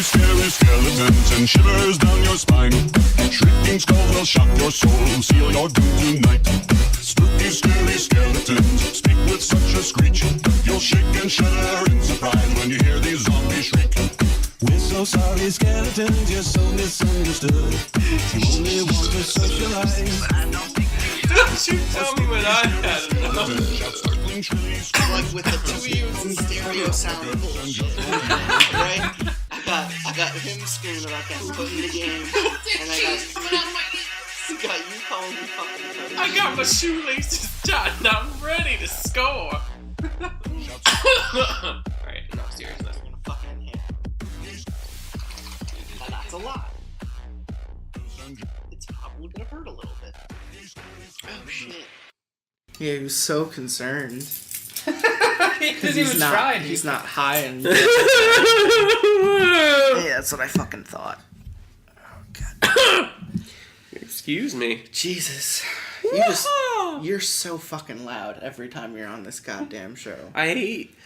scary skeletons and shivers down your spine. Shrieking skulls will shock your soul, seal your doom tonight. Spooky, scary skeletons speak with such a screech. You'll shake and shudder in surprise when you hear these zombies shriek. We're so sorry, skeletons, you're so misunderstood. You only want to socialize. Don't you tell me what I had enough. Like with the tweets and stereo sound bullshit. Right? I got him screaming about that foot in the game. And I got you calling me fucking crazy. I got my shoelaces tied and I'm ready to score. Alright, enough seriousness. I'm gonna fucking hit. That's a lot. It's probably gonna hurt a little bit. Oh shit. Yeah, he was so concerned. He's not high and... Yeah, that's what I fucking thought. Oh, God. Excuse me. Jesus. You're so fucking loud every time you're on this goddamn show. I hate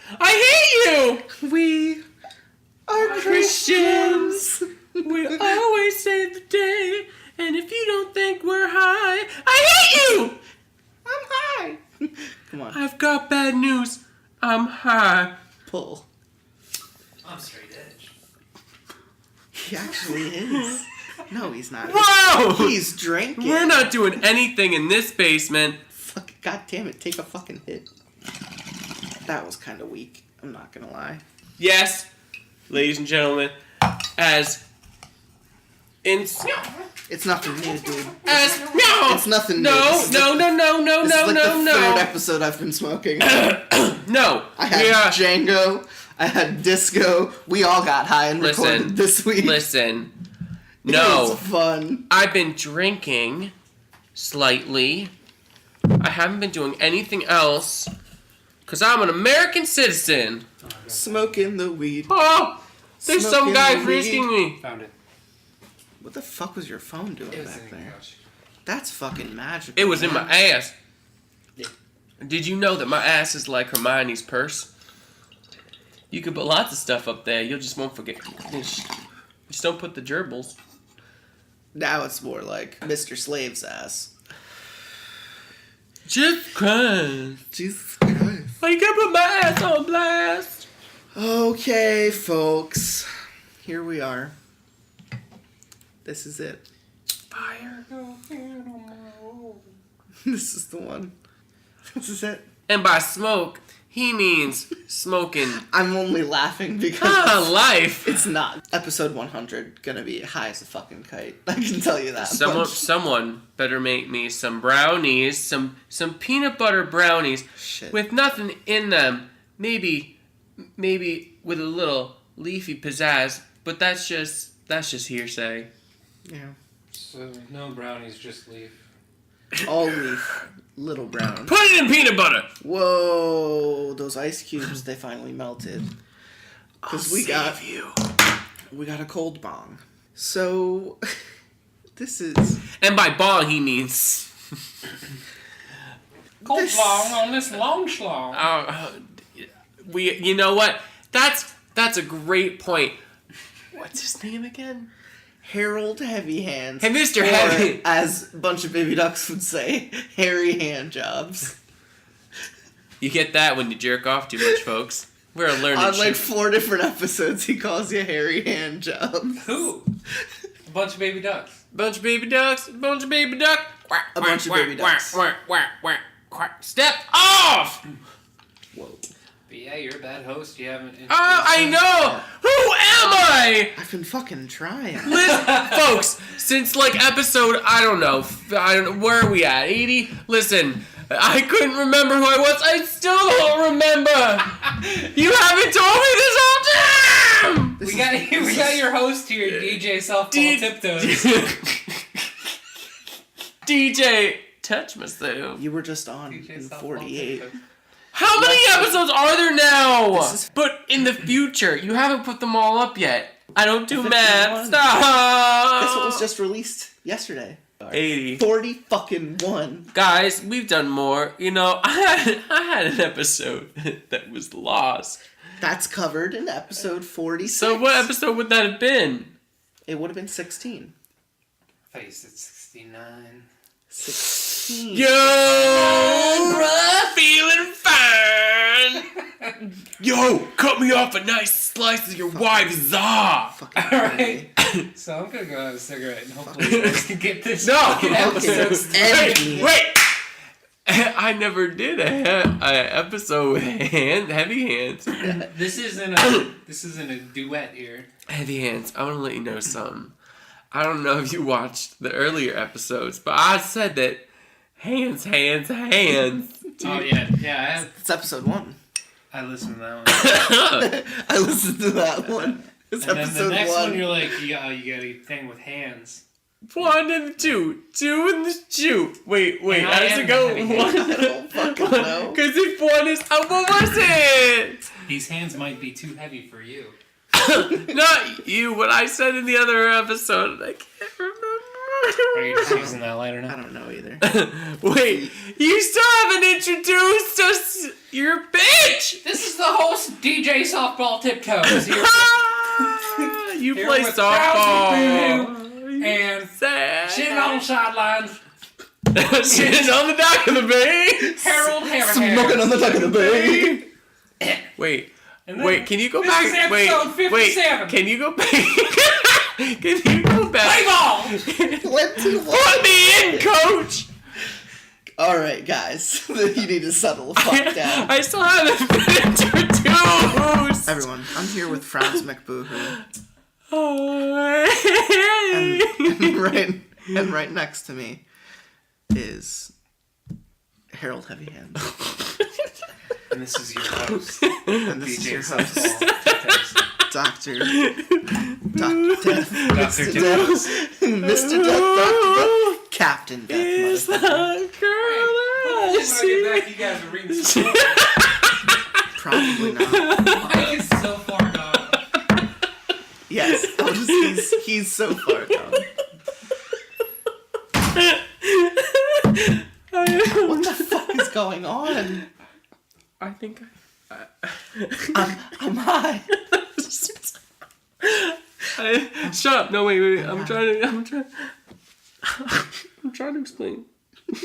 you! We are Christians. We always save the day, and if you don't think we're high, I hate you! I'm high. Come on. I've got bad news. I'm high. Pull. I'm straight edge. He actually is. No, he's not. Whoa! He's drinking. We're not doing anything in this basement. Fuck, God damn it, take a fucking hit. That was kind of weak. I'm not gonna lie. Yes, ladies and gentlemen, as in... It's nothing new, dude. As... No! It's nothing new. No. This is the third episode I've been smoking. No. I had Django. I had Disco. We all got high and recorded this week. Listen. It No. was fun. I've been drinking slightly. I haven't been doing anything else because I'm an American citizen. Smoking the weed. Oh! There's some Smoking guy the frisking weed. me. Found it. What the fuck was your phone doing It was back in the there? couch. That's fucking magical. It was in my ass. Yeah. Did you know that my ass is like Hermione's purse? You could put lots of stuff up there. You just won't forget. Just don't put the gerbils. Now it's more like Mr. Slave's ass. Jesus Christ. Jesus Christ. Why you gotta put my ass on blast? Okay, folks. Here we are. This is it. Fire. This is the one. This is it. And by smoke, he means smoking. I'm only laughing because Life. it's not. Episode 100 gonna be high as a fucking kite. I can tell you that. Someone better make me some brownies, some peanut butter brownies Shit. with nothing in them. Maybe with a little leafy pizzazz, but that's just hearsay. Yeah. So no brownies, just leaf. All leaf. Little brown. Put it in peanut butter. Whoa, those ice cubes, they finally melted. Because we got a cold bong. So this is, And by bong he means Cold This- long on this long schlong. you know what? That's a great point. What's his name again? Harold Heavy Hands. Hey, Mr. Or, Heavy. as a bunch of baby ducks would say, hairy hand jobs. You get that when you jerk off too much, folks. We're learning On like shit. 4 different episodes, he calls you hairy hand jobs. Who? A bunch of baby ducks. Bunch of baby ducks. Bunch of baby duck. A bunch of baby ducks. Step off! Whoa. But yeah, you're a bad host. You haven't. I know! Who am I? I've been fucking trying. Listen, folks, since like episode, I don't know, where are we at? 80? Listen, I couldn't remember who I was. I still don't remember. You haven't told me this whole time. We got your host here, DJ Softball Tiptoes. DJ, touch myself. You were just on DJ in Softball 48. Tiptoes. How many episodes are there now? This is- But in the future, you haven't put them all up yet. I don't do 51. math. Stop. This one was just released yesterday. 80. 40 fucking 1. Guys, we've done more. You know, I had an episode that was lost. That's covered in episode 46. So what episode would that have been? It would have been 16. I thought you said 69. 16. Yo, bruh, feeling fine. Yo, cut me off a nice slice of your wife's off. Fucking Alright. So I'm gonna go have a cigarette and hopefully you guys can get this No. fucking episode. Wait. I never did a episode with heavy hands. This isn't a duet here. Heavy hands. I want to let you know something. I don't know if you watched the earlier episodes, but I said that hands. Oh yeah, I have. It's episode 1. I listened to that one. I listened to that one. It's And then episode the next 1. one, you're like, you got a thing with hands. 1 and the 2. 2 and the 2. Wait. And How I does am it go? heavy 1. I don't fucking know. Because if 1 is... Oh, what was it? These hands might be too heavy for you. Not you. What I said in the other episode. I can't Are you just remember. using that lighter I now? don't know either. Wait. You still haven't introduced us. Your bitch. This is the host, DJ Softball Tiptoes here. You Here play with softball. Frowns and Sad. sitting on the sidelines, Sitting on the dock of the bay. Harold Smoking on the dock of the bay. Wait. And then Wait, can you go this back? is episode 57. Can you go back? Can you go Play back? ball! Put me in, coach. Alright, guys. You need to settle the fuck down. I still haven't been introduced. Everyone, I'm here with Frowns McBooHoo. And right next to me is Harold Heavy Hands. And this is your host, And this is DJ your host, Softball Tiptoes. Dr. Death, Dr. Tiptoes. Mr. Death, Dr. Death, Captain Death, It's the motherfucker. girl Hopefully when I get back, you guys are reading some Probably not. Mike is so far gone. Yes, he's so far gone. What the fuck is going on? I think I'm high. Shut up. No, wait. I'm trying to explain. Who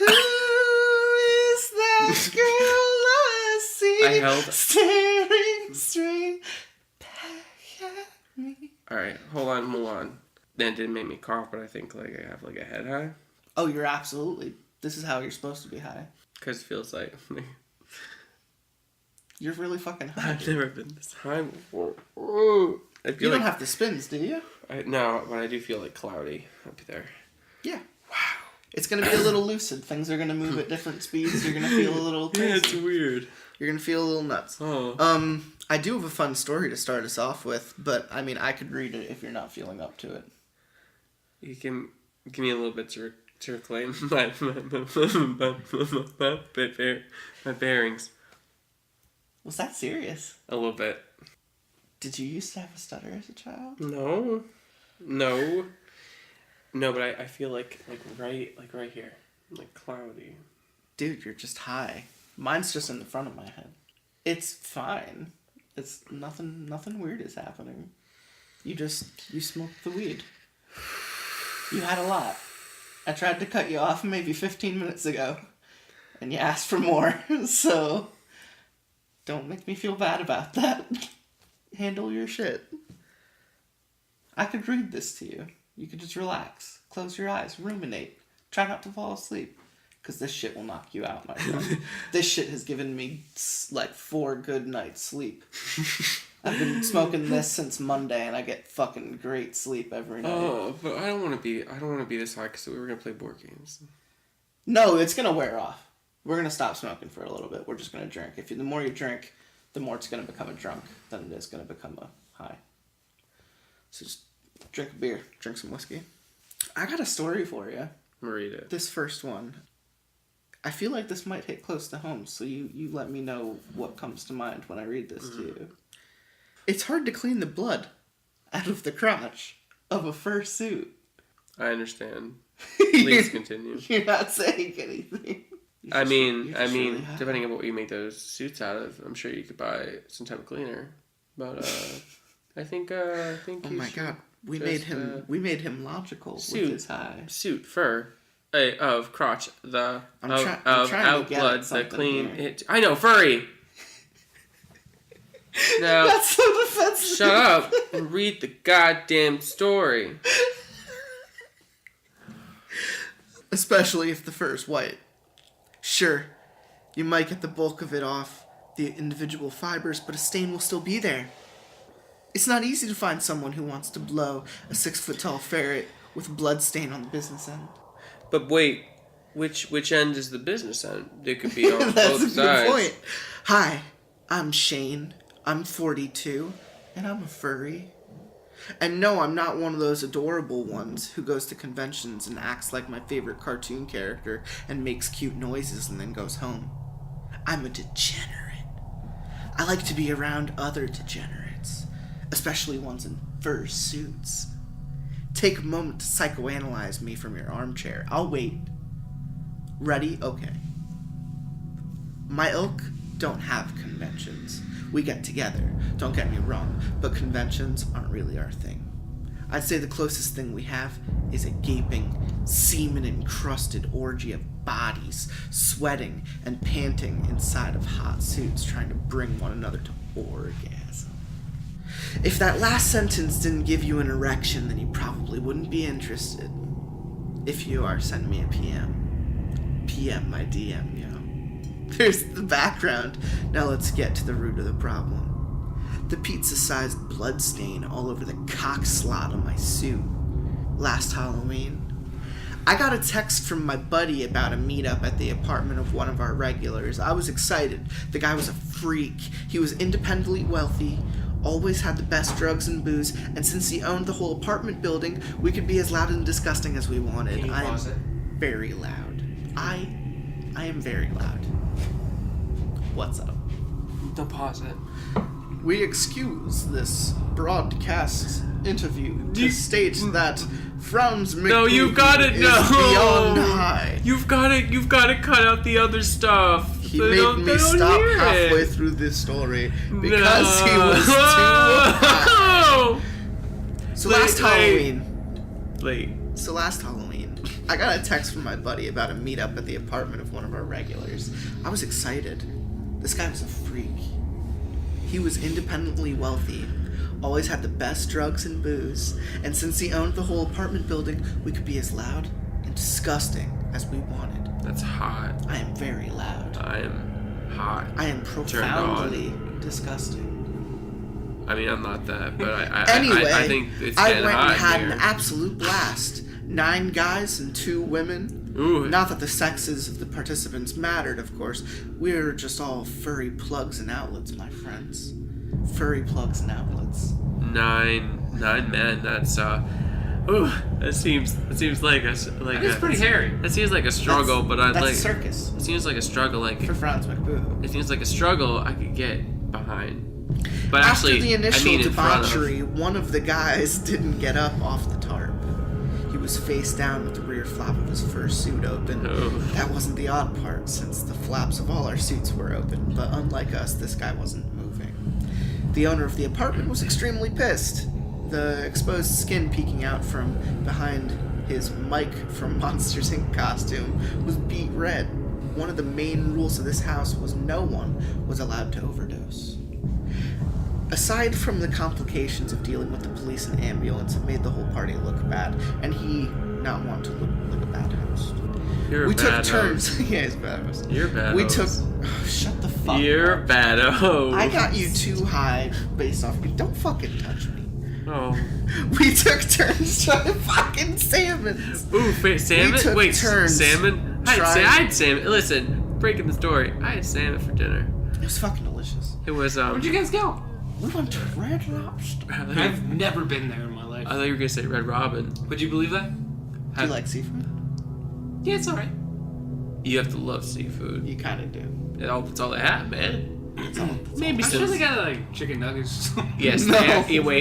is that girl I see I held- staring straight back at me? Alright, hold on. That didn't make me cough, but I think like I have like a head high. Oh, you're absolutely. This is how you're supposed to be high. Because it feels like You're really fucking high. I've never been this high before. Ooh. I You feel don't like have the spins, do you? no, but I do feel like cloudy up there. Yeah. Wow. It's gonna be a little lucid. Things are gonna move at different speeds. You're gonna feel a little crazy. weird. You're gonna feel a little nuts. Oh. I do have a fun story to start us off with, but I mean, I could read it if you're not feeling up to it. You can give me a little bit to reclaim my bearings. Was that serious? A little bit. Did you used to have a stutter as a child? No, but I feel like right here, like cloudy. Dude, you're just high. Mine's just in the front of my head. It's fine. It's nothing weird is happening. You smoked the weed. You had a lot. I tried to cut you off maybe 15 minutes ago, and you asked for more, so don't make me feel bad about that. Handle your shit. I could read this to you. You could just relax, close your eyes, ruminate, try not to fall asleep, because this shit will knock you out, my friend. This shit has given me like 4 good nights sleep. I've been smoking this since Monday, and I get fucking great sleep every night. Oh, but I don't want to be this high because we were gonna play board games. No, it's gonna wear off. We're gonna stop smoking for a little bit. We're just gonna drink. The more you drink, the more it's gonna become a drunk than it is gonna become a high. So just drink a beer, drink some whiskey. I got a story for you. Read it. This first one. I feel like this might hit close to home, so you let me know what comes to mind when I read this to you. It's hard to clean the blood out of the crotch of a fursuit. I understand. Please continue. You're not saying anything. I mean, You're just really high. depending on what you make those suits out of, I'm sure you could buy some type of cleaner. But I think. Oh you my should god, we just, made him logical suit. with his high. Suit fur of Crotch the I'm of trying to out get blood at the something clean here. it. I know furry. Now That's so defensive. shut up and read the goddamn story. Especially if the fur is white. Sure, you might get the bulk of it off the individual fibers, but a stain will still be there. It's not easy to find someone who wants to blow a 6-foot-tall ferret with a blood stain on the business end. But wait, which end is the business end? It could be on That's both a good sides. point. Hi, I'm Shane. I'm 42, and I'm a furry. And no, I'm not one of those adorable ones who goes to conventions and acts like my favorite cartoon character and makes cute noises and then goes home. I'm a degenerate. I like to be around other degenerates, especially ones in fur suits. Take a moment to psychoanalyze me from your armchair. I'll wait. Ready? Okay. My ilk don't have conventions. We get together, don't get me wrong, but conventions aren't really our thing. I'd say the closest thing we have is a gaping, semen-encrusted orgy of bodies sweating and panting inside of hot suits trying to bring one another to orgasm. If that last sentence didn't give you an erection, then you probably wouldn't be interested. If you are, send me a PM. PM my DM, yo. There's the background. Now let's get to the root of the problem. The pizza-sized blood stain all over the cock slot of my suit. Last Halloween, I got a text from my buddy about a meetup at the apartment of one of our regulars. I was excited. The guy was a freak. He was independently wealthy, always had the best drugs and booze, and since he owned the whole apartment building, we could be as loud and disgusting as we wanted. Can you pause it? Very loud. I am very loud. What's up? Don't pause it. We excuse this broadcast interview to state that Frowns McBooHoo No, you've got it. is No, beyond high. You've got to cut out the other stuff. He They made don't- me they don't stop hear halfway it. through this story because he was too high. So last Halloween, I got a text from my buddy about a meetup at the apartment of one of our regulars. I was excited. This guy was a freak. He was independently wealthy, always had the best drugs and booze, and since he owned the whole apartment building, we could be as loud and disgusting as we wanted. That's hot. I am very loud. I am hot. I am profoundly disgusting. I mean, I'm not that, but Anyway, I think it's I getting went hot and had here. an absolute blast. 9 guys and 2 women. Ooh. Not that the sexes of the participants mattered, of course. We're just all furry plugs and outlets, my friends. Furry plugs and outlets. 9 men. That's ooh. That seems like It's pretty hairy. That seems like a struggle, but I'd That's like. a circus It seems like a struggle. Like for Frowns McBooHoo. it seems like a struggle I could get behind. But After actually, the initial I mean in front of. debauchery, one of the guys didn't get up off the tarp. He was face down with the rear flap of his fur suit open. Oh. That wasn't the odd part, since the flaps of all our suits were open, but unlike us, this guy wasn't moving. The owner of the apartment was extremely pissed. The exposed skin peeking out from behind his Mike from Monsters Inc. costume was beet red. One of the main rules of this house was no one was allowed to overdose. Aside from the complications of dealing with the police and ambulance, it made the whole party look bad, and he not want to look like a bad host. You're a We took bad turns. host. Yeah, he's a bad host. You're a bad We host. took. Shut the fuck You're up. bad host. I got you too high based off me. Don't fucking touch me. Oh. We took turns trying to fucking salmons. Ooh, salmon? We took Wait, turns salmon? I had salmon. Listen, breaking the story. I had salmon for dinner. It was fucking delicious. It was Where'd you guys go? We went to Red Lobster. I've never been there in my life. I thought you were gonna say Red Robin. Would you believe that? Do you like seafood? Yeah, it's alright. You have to love seafood. You kind of do. It's all they have, man. Maybe I'm some. sure they got like chicken nuggets. Yes, No.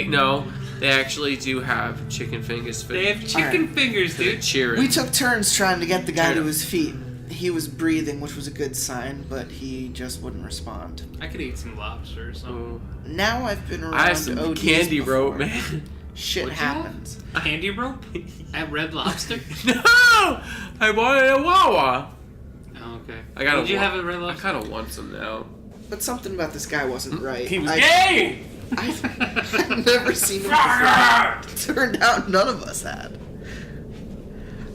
no. They actually do have chicken fingers. They have chicken Alright. fingers, for the dude. cheering. We took turns trying to get the guy to his feet. He was breathing, which was a good sign, but he just wouldn't respond. I could eat some lobster or something. Now I've been around I have some ODs candy before. rope, man. Shit What'd you have? happens. Candy rope? At Red Lobster? No! I wanted a Wawa. Oh, okay. I gotta Did you wa- have a Red I Lobster? kind of want some now. But something about this guy wasn't right. He was I- gay! I've never seen him before. Turned out none of us had.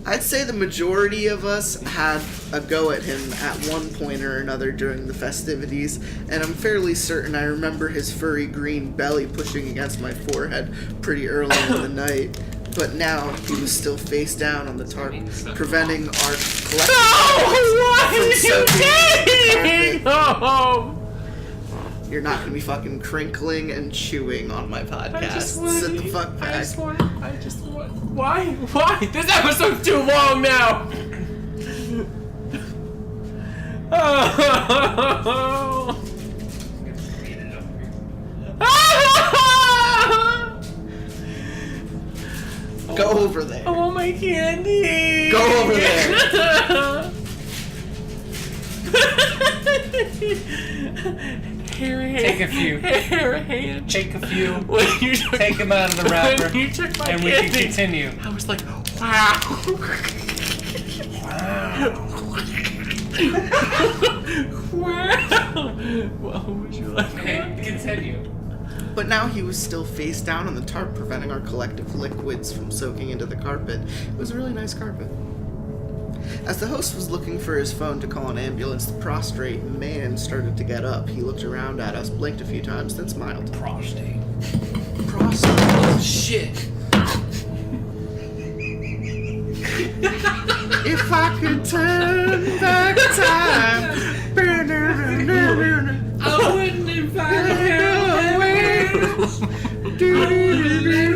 I'd say the majority of us had a go at him at one point or another during the festivities, and I'm fairly certain I remember his furry green belly pushing against my forehead pretty early in the night. But now he was still face down on the tarp, preventing our collective What from are you soaking doing? No! You're not gonna be fucking crinkling and chewing on my podcast. I just want Sit the fuck back. I just want. Why? Why? This episode's too long now! Oh! Go over there. I want my candy! Go over there. Take a few. Hand. Take a few. When you took, Take them out of the wrapper. When you took my And we candy, can continue. I was like, wow. Wow. What would you like? Okay, continue. But now he was still face down on the tarp, preventing our collective liquids from soaking into the carpet. It was a really nice carpet. As the host was looking for his phone to call an ambulance, the prostrate man started to get up. He looked around at us, blinked a few times, then smiled. Prostate. Prostrate? Oh, shit. If I could turn back time. I wouldn't invite him.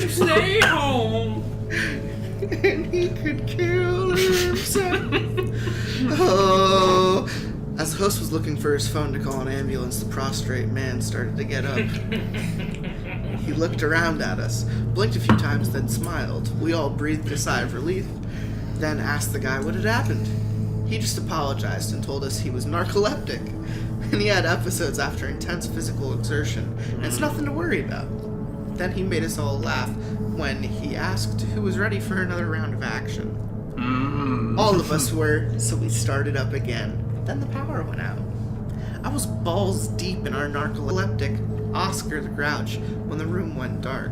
Stay home. And he could kill himself. Oh. As the host was looking for his phone to call an ambulance, the prostrate man started to get up. He looked around at us, blinked a few times, then smiled. We all breathed a sigh of relief, then asked the guy what had happened. He just apologized and told us he was narcoleptic, and he had episodes after intense physical exertion, and it's nothing to worry about. Then he made us all laugh when he asked who was ready for another round of action. All of us were, so we started up again. Then the power went out. I was balls deep in our narcoleptic Oscar the Grouch when the room went dark.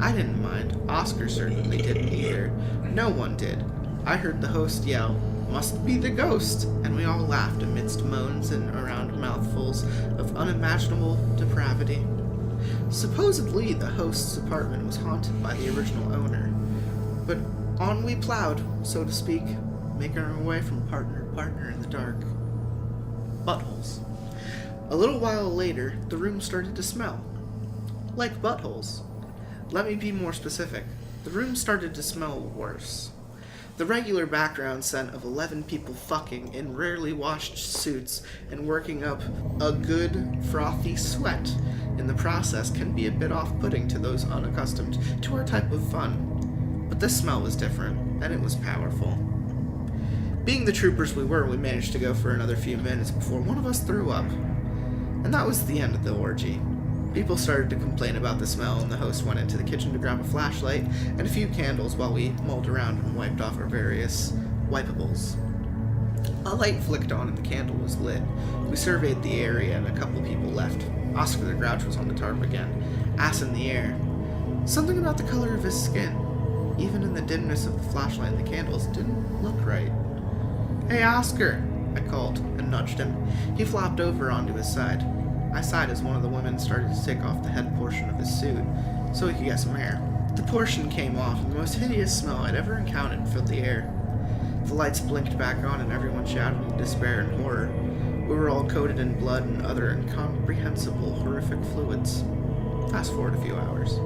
I didn't mind. Oscar certainly didn't either. No one did. I heard the host yell, "Must be the ghost," and we all laughed amidst moans and around mouthfuls of unimaginable depravity. Supposedly, the host's apartment was haunted by the original owner. But on we plowed, so to speak, making our way from partner to partner in the dark. Buttholes. A little while later, the room started to smell. Like buttholes. Let me be more specific. The room started to smell worse. The regular background scent of 11 people fucking in rarely washed suits and working up a good, frothy sweat in the process can be a bit off-putting to those unaccustomed to our type of fun. But this smell was different, and it was powerful. Being the troopers we were, we managed to go for another few minutes before one of us threw up. And that was the end of the orgy. People started to complain about the smell, and the host went into the kitchen to grab a flashlight and a few candles while we mulled around and wiped off our various wipables. A light flicked on and the candle was lit. We surveyed the area and a couple people left. Oscar the Grouch was on the tarp again, ass in the air. Something about the color of his skin, even in the dimness of the flashlight and the candles, didn't look right. "Hey, Oscar," I called and nudged him. He flopped over onto his side. I sighed as one of the women started to take off the head portion of his suit so he could get some air. The portion came off, and the most hideous smell I'd ever encountered filled the air. The lights blinked back on, and everyone shouted in despair and horror. We were all coated in blood and other incomprehensible, horrific fluids. Fast forward a few hours.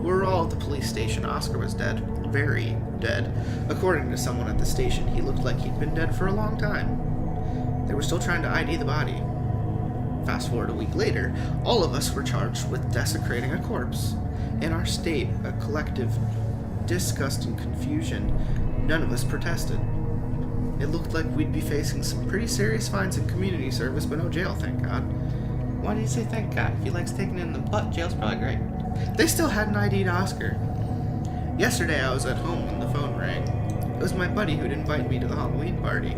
We were all at the police station. Oscar was dead. Very dead. According to someone at the station, he looked like he'd been dead for a long time. They were still trying to ID the body. Fast forward a week later, all of us were charged with desecrating a corpse. In our state, a collective disgust and confusion, none of us protested. It looked like we'd be facing some pretty serious fines in community service, but no jail, thank God. Why do you say thank God? If he likes taking it in the butt, jail's probably great. They still hadn't ID'd Oscar. Yesterday I was at home when the phone rang. It was my buddy who'd invited me to the Halloween party.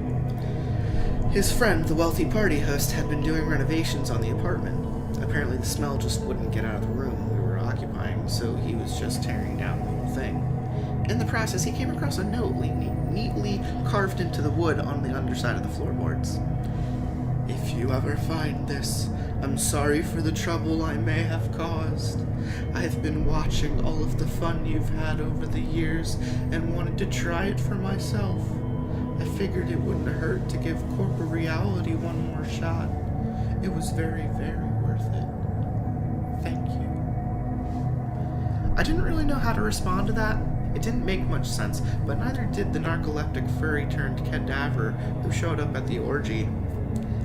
His friend, the wealthy party host, had been doing renovations on the apartment. Apparently the smell just wouldn't get out of the room we were occupying, so he was just tearing down the whole thing. In the process, he came across a note neatly carved into the wood on the underside of the floorboards. If you ever find this, I'm sorry for the trouble I may have caused. I've been watching all of the fun you've had over the years and wanted to try it for myself. I figured it wouldn't hurt to give corporeality one more shot. It was very, very worth it. Thank you. I didn't really know how to respond to that. It didn't make much sense, but neither did the narcoleptic furry turned cadaver who showed up at the orgy.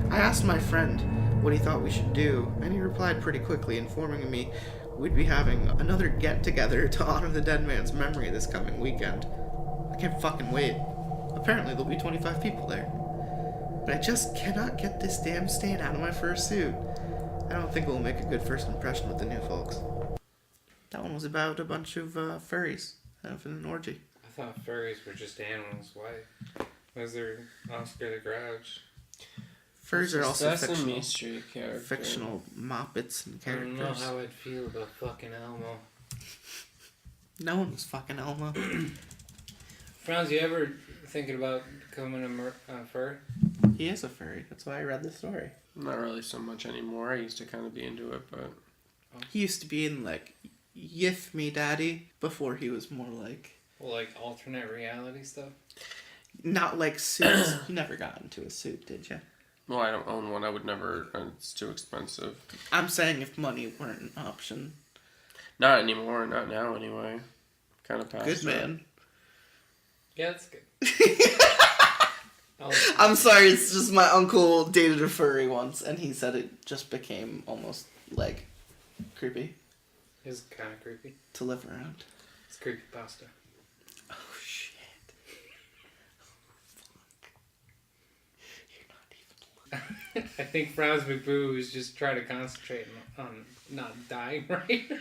I asked my friend what he thought we should do, and he replied pretty quickly, informing me we'd be having another get-together to honor the dead man's memory this coming weekend. I can't fucking wait. Apparently there'll be 25 people there. But I just cannot get this damn stain out of my fursuit. I don't think it will make a good first impression with the new folks. That one was about a bunch of furries having an orgy. I thought furries were just animals. Why was there Oscar the Grouch? Furries are also That's a fictional. mystery character. Fictional moppets and I don't know characters. how I'd feel about fucking Elmo. No one was fucking Elmo. Frowns, you ever thinking about becoming a fur? He is a furry. That's why I read the story. Not really so much anymore. I used to kind of be into it, but He used to be in, like, Yiff Me Daddy before he was more like... Well, like alternate reality stuff? Not like suits. You never got into a suit, did you? well, I don't own one. I would never. It's too expensive. I'm saying if money weren't an option. Not anymore. Not now, anyway. Kind of past Good that. man. Yeah, that's good. I'm sorry, it's just my uncle dated a furry once, and he said it just became almost, like, creepy It's kind of creepy. to live around. It's creepy pasta. Oh, shit. Fuck. You're not even I think Frowns McBooHoo is just trying to concentrate on not dying right now.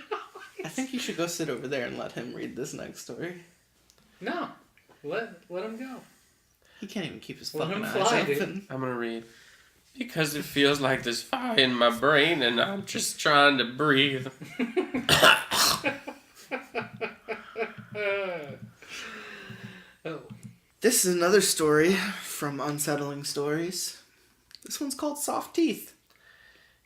I think you should go sit over there and let him read this next story. No, let him go. He can't even keep his Let fucking him eyes fly, dude. open. I'm gonna read. Because it feels like there's fire in my brain and I'm just trying to breathe. Oh. This is another story from Unsettling Stories. This one's called Soft Teeth.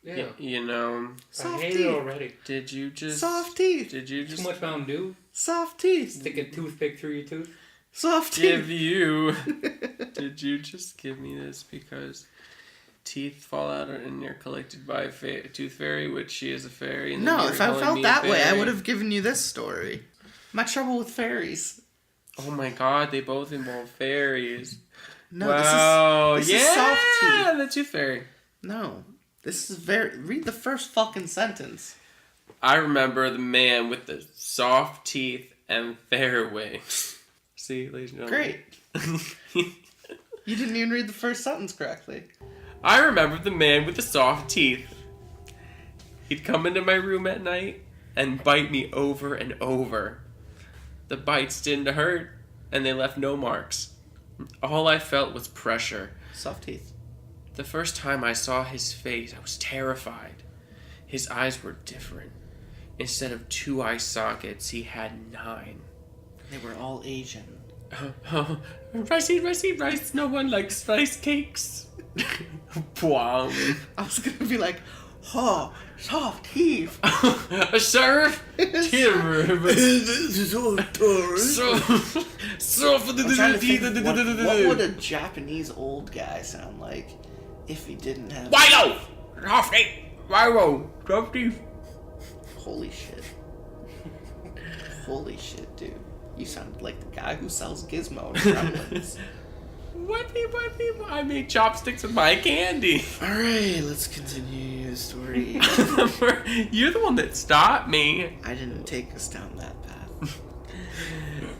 Yeah. You know, I Soft hate it teeth. already. did you just... Soft teeth. Did you Too just much Mountain Dew. Soft teeth. Stick a toothpick through your tooth. Soft give teeth. you... Did you just give me this because teeth fall out and you're collected by a tooth fairy, which she is a fairy? And then No, you're if I calling felt me a that way, I fairy? would have given you this story. My trouble with fairies. Oh my god, they both involve fairies. No, wow, this yeah, is soft teeth. the tooth fairy. No, this is very... Read the first fucking sentence. I remember the man with the soft teeth and fair wings. See, ladies and gentlemen. Great. You didn't even read the first sentence correctly. I remember the man with the soft teeth. He'd come into my room at night and bite me over and over. The bites didn't hurt, and they left no marks. All I felt was pressure. Soft teeth. The first time I saw his face, I was terrified. His eyes were different. Instead of 2 eye sockets, he had 9. They were all Asian. Rice. No one likes rice cakes. Wow. I was gonna be like, oh, soft teeth. A sheriff? I'm trying to think what would a Japanese old guy sound like if he didn't have... Wilo! Wilo! Soft teeth. Holy shit. Holy shit, dude. You sound like the guy who sells Gizmo in Gremlins. What people? I made chopsticks with my candy. Alright, let's continue the story. You're the one that stopped me. I didn't take us down that path.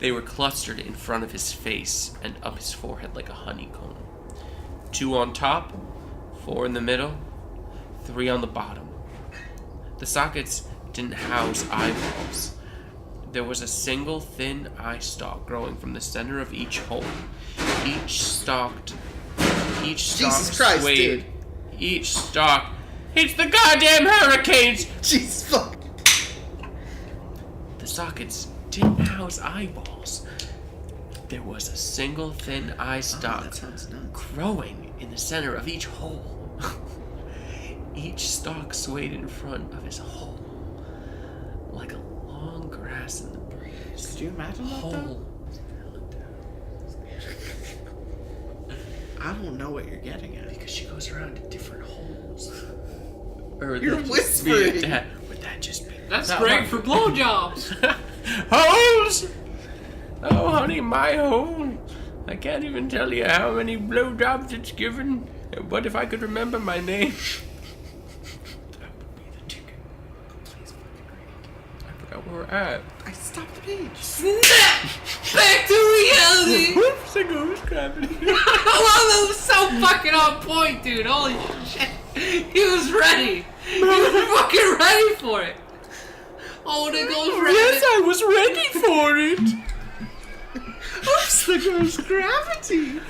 They were clustered in front of his face and up his forehead like a honeycomb. 2 on top, 4 in the middle, 3 on the bottom. The sockets didn't house eyeballs. There was a single thin eye stalk growing from the center of each hole. Each stalk Jesus Christ, swayed. dude. Each stalk. It's the goddamn hurricanes! Jesus fuck. The sockets didn't house eyeballs. There was a single thin eye stalk That sounds nuts. growing in the center of each hole. Each stalk swayed in front of his hole, like a long grass in the breeze. Could you imagine that, though? Hole. I don't know what you're getting at. Because she goes around to different holes. Or You're would whispering. Would that just be... That's Not great my- for blowjobs. Holes! Oh, honey, my hole. I can't even tell you how many blowjobs it's given. What if I could remember my name? That would be the ticket. Please fucking read. I forgot where we're at. I stopped the page. Snap! Back to reality! Whoops, I go gravity. Oh, that was so fucking on point, dude. Holy shit. He was ready. He was fucking ready for it. Oh, there goes Rabbit. Yes, I was ready for it. Oops, there goes gravity.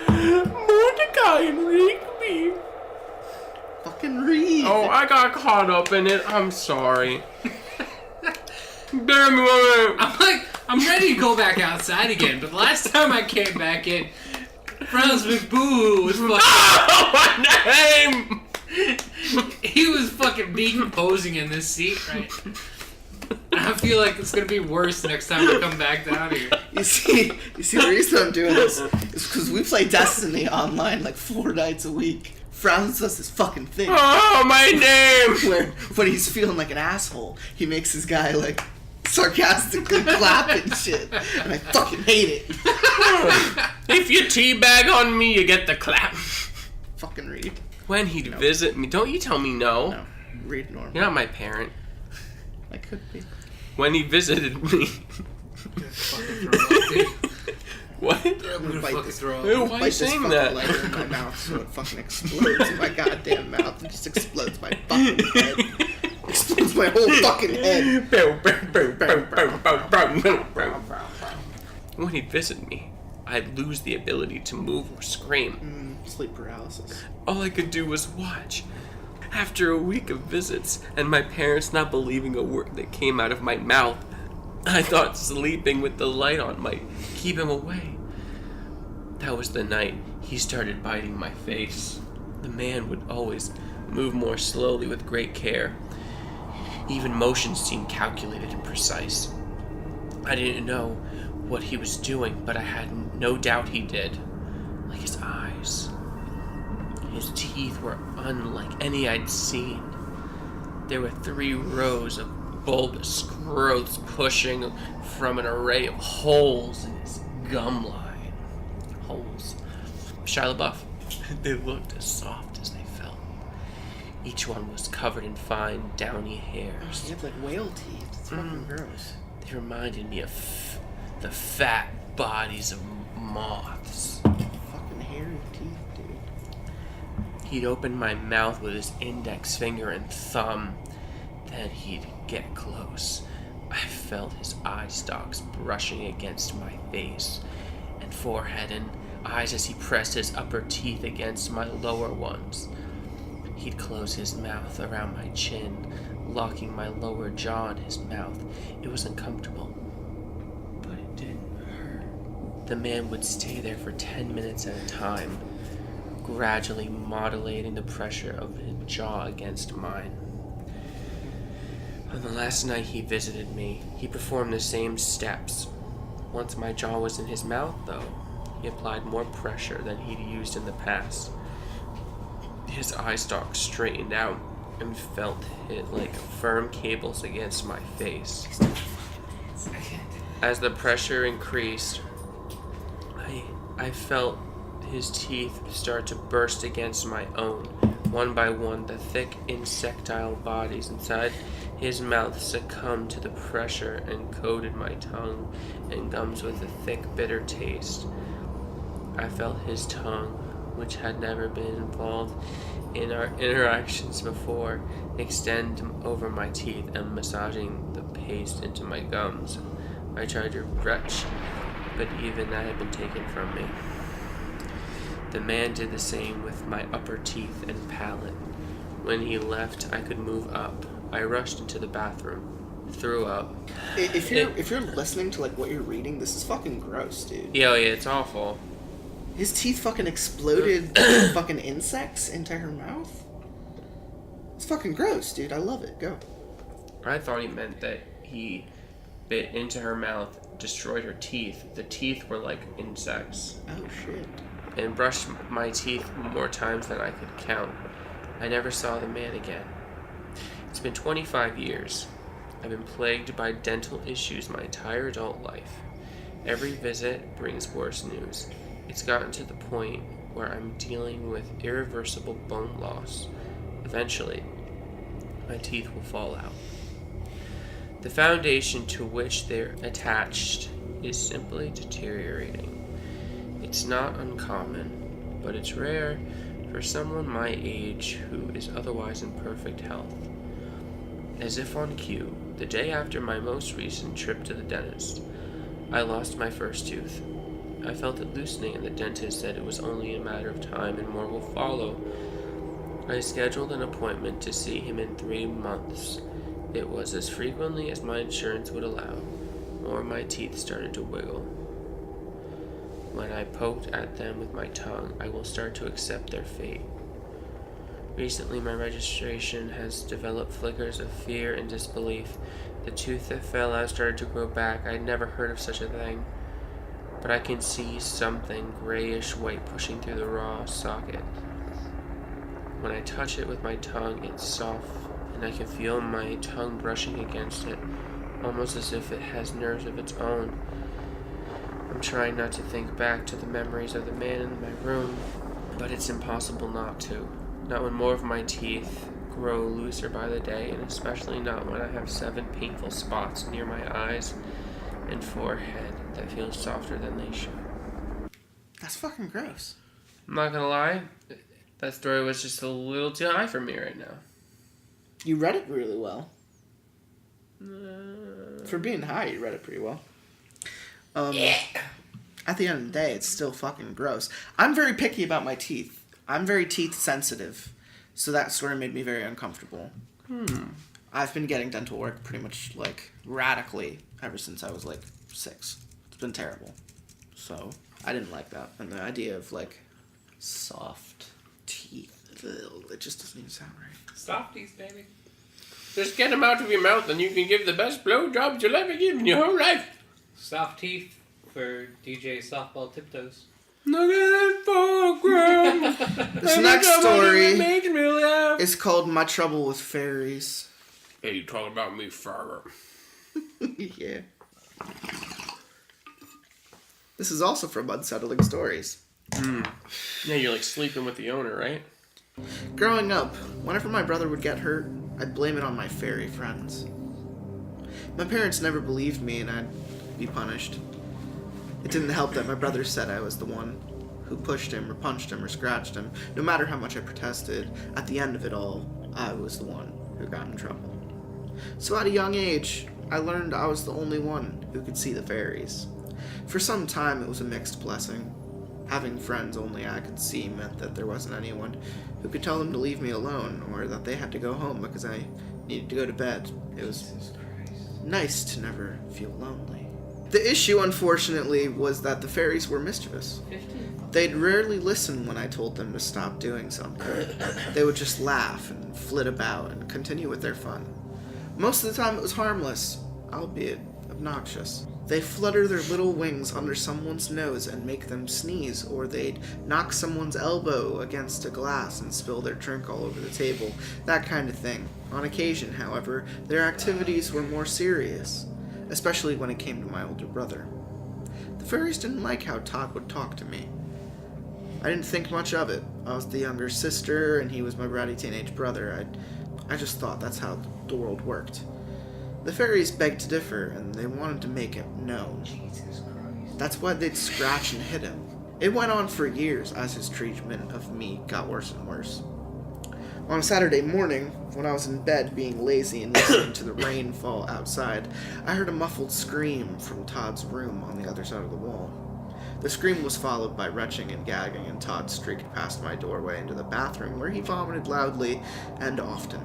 Mordecai and Rigby. Fucking read. Oh, I got caught up in it. I'm sorry. Damn it. I'm ready to go back outside again, but the last time I came back in, Frowns McBooHoo was fucking... Oh, my name! He was fucking decomposing in this seat, right? And I feel like it's gonna be worse next time I come back down here. You see, the reason I'm doing this is because we play Destiny online like 4 nights a week. Frowns does this fucking thing Oh, my name! where when he's feeling like an asshole, he makes his guy like sarcastically clap and shit, and I fucking hate it. If you teabag on me, you get the clap. Fucking read. When he'd visit me, don't you tell me no. No, read normal. You're not my parent. I could be. When he visited me. Fucking throw up, dude. What? I'm gonna Bite fucking this- throw Ew, up. why are you Bite this saying fucking that? lighter in my mouth so it fucking explodes in my goddamn mouth. It just explodes my fucking head. Explodes my whole fucking head. When he'd visit me, I'd lose the ability to move or scream. Sleep paralysis. All I could do was watch. After a week of visits, and my parents not believing a word that came out of my mouth, I thought sleeping with the light on might keep him away. That was the night he started biting my face. The man would always move more slowly with great care. Even motions seemed calculated and precise. I didn't know what he was doing, but I had no doubt he did. Like his eyes. His teeth were unlike any I'd seen. There were 3 rows of bulbous growths pushing from an array of holes in his gum line. Holes. Shia LaBeouf. They looked as soft as they felt. Each one was covered in fine, downy hairs. You have like whale teeth. It's fucking gross. They reminded me of the fat bodies of moths. Fucking hairy teeth, dude. He'd open my mouth with his index finger and thumb. Then he'd get close. I felt his eye stalks brushing against my face and forehead and eyes as he pressed his upper teeth against my lower ones. He'd close his mouth around my chin, locking my lower jaw in his mouth. It was uncomfortable, but it didn't hurt. The man would stay there for 10 minutes at a time, gradually modulating the pressure of his jaw against mine. On the last night he visited me, he performed the same steps. Once my jaw was in his mouth, though, he applied more pressure than he'd used in the past. His eye stalk straightened out and felt hit like firm cables against my face. As the pressure increased, I felt his teeth start to burst against my own. One by one, the thick insectile bodies inside His mouth succumbed to the pressure and coated my tongue and gums with a thick, bitter taste. I felt his tongue, which had never been involved in our interactions before, extend over my teeth and massaging the paste into my gums. I tried to retch, but even that had been taken from me. The man did the same with my upper teeth and palate. When he left, I could move up. I rushed into the bathroom, threw up. If you're listening to like what you're reading, this is fucking gross, dude. Yeah, it's awful. His teeth fucking exploded fucking insects into her mouth? It's fucking gross, dude. I love it. Go. I thought he meant that he bit into her mouth, destroyed her teeth. The teeth were like insects. Oh, shit. And brushed my teeth more times than I could count. I never saw the man again. It's been 25 years. I've been plagued by dental issues my entire adult life. Every visit brings worse news. It's gotten to the point where I'm dealing with irreversible bone loss. Eventually, my teeth will fall out. The foundation to which they're attached is simply deteriorating. It's not uncommon, but it's rare for someone my age who is otherwise in perfect health. As if on cue, the day after my most recent trip to the dentist, I lost my first tooth. I felt it loosening, and the dentist said it was only a matter of time and more will follow. I scheduled an appointment to see him in 3 months. It was as frequently as my insurance would allow, or my teeth started to wiggle. When I poked at them with my tongue, I will start to accept their fate. Recently, my registration has developed flickers of fear and disbelief. The tooth that fell out started to grow back. I'd never heard of such a thing. But I can see something grayish white pushing through the raw socket. When I touch it with my tongue, it's soft, and I can feel my tongue brushing against it, almost as if it has nerves of its own. I'm trying not to think back to the memories of the man in my room, but it's impossible not to. Not when more of my teeth grow looser by the day, and especially not when I have 7 painful spots near my eyes and forehead that feel softer than they should. That's fucking gross. I'm not gonna lie, that story was just a little too high for me right now. You read it really well. For being high, you read it pretty well. At the end of the day, it's still fucking gross. I'm very picky about my teeth. I'm very teeth sensitive, so that story made me very uncomfortable. I've been getting dental work pretty much like radically ever since I was like 6. It's been terrible. So I didn't like that. And the idea of like soft teeth, it just doesn't even sound right. Softies, baby. Just get them out of your mouth and you can give the best blowjobs you'll ever give in your whole life. Soft teeth for DJ Softball Tiptoes. Look at that program. This next story is called My Trouble with Fairies. Hey, you talking about me forever. Yeah. This is also from Unsettling Stories. Yeah, you're like sleeping with the owner, right? Growing up, whenever my brother would get hurt, I'd blame it on my fairy friends. My parents never believed me and I'd be punished. It didn't help that my brother said I was the one who pushed him or punched him or scratched him. No matter how much I protested, at the end of it all, I was the one who got in trouble. So at a young age, I learned I was the only one who could see the fairies. For some time, it was a mixed blessing. Having friends only I could see meant that there wasn't anyone who could tell them to leave me alone or that they had to go home because I needed to go to bed. It was nice to never feel lonely. The issue, unfortunately, was that the fairies were mischievous. They'd rarely listen when I told them to stop doing something. They would just laugh and flit about and continue with their fun. Most of the time it was harmless, albeit obnoxious. They'd flutter their little wings under someone's nose and make them sneeze, or they'd knock someone's elbow against a glass and spill their drink all over the table, that kind of thing. On occasion, however, their activities were more serious, especially when it came to my older brother. The fairies didn't like how Todd would talk to me. I didn't think much of it. I was the younger sister, and he was my bratty teenage brother. I just thought that's how the world worked. The fairies begged to differ, and they wanted to make it known. Jesus Christ. That's why they'd scratch and hit him. It went on for years as his treatment of me got worse and worse. On a Saturday morning, when I was in bed being lazy and listening to the rain fall outside, I heard a muffled scream from Todd's room on the other side of the wall. The scream was followed by retching and gagging, and Todd streaked past my doorway into the bathroom, where he vomited loudly and often.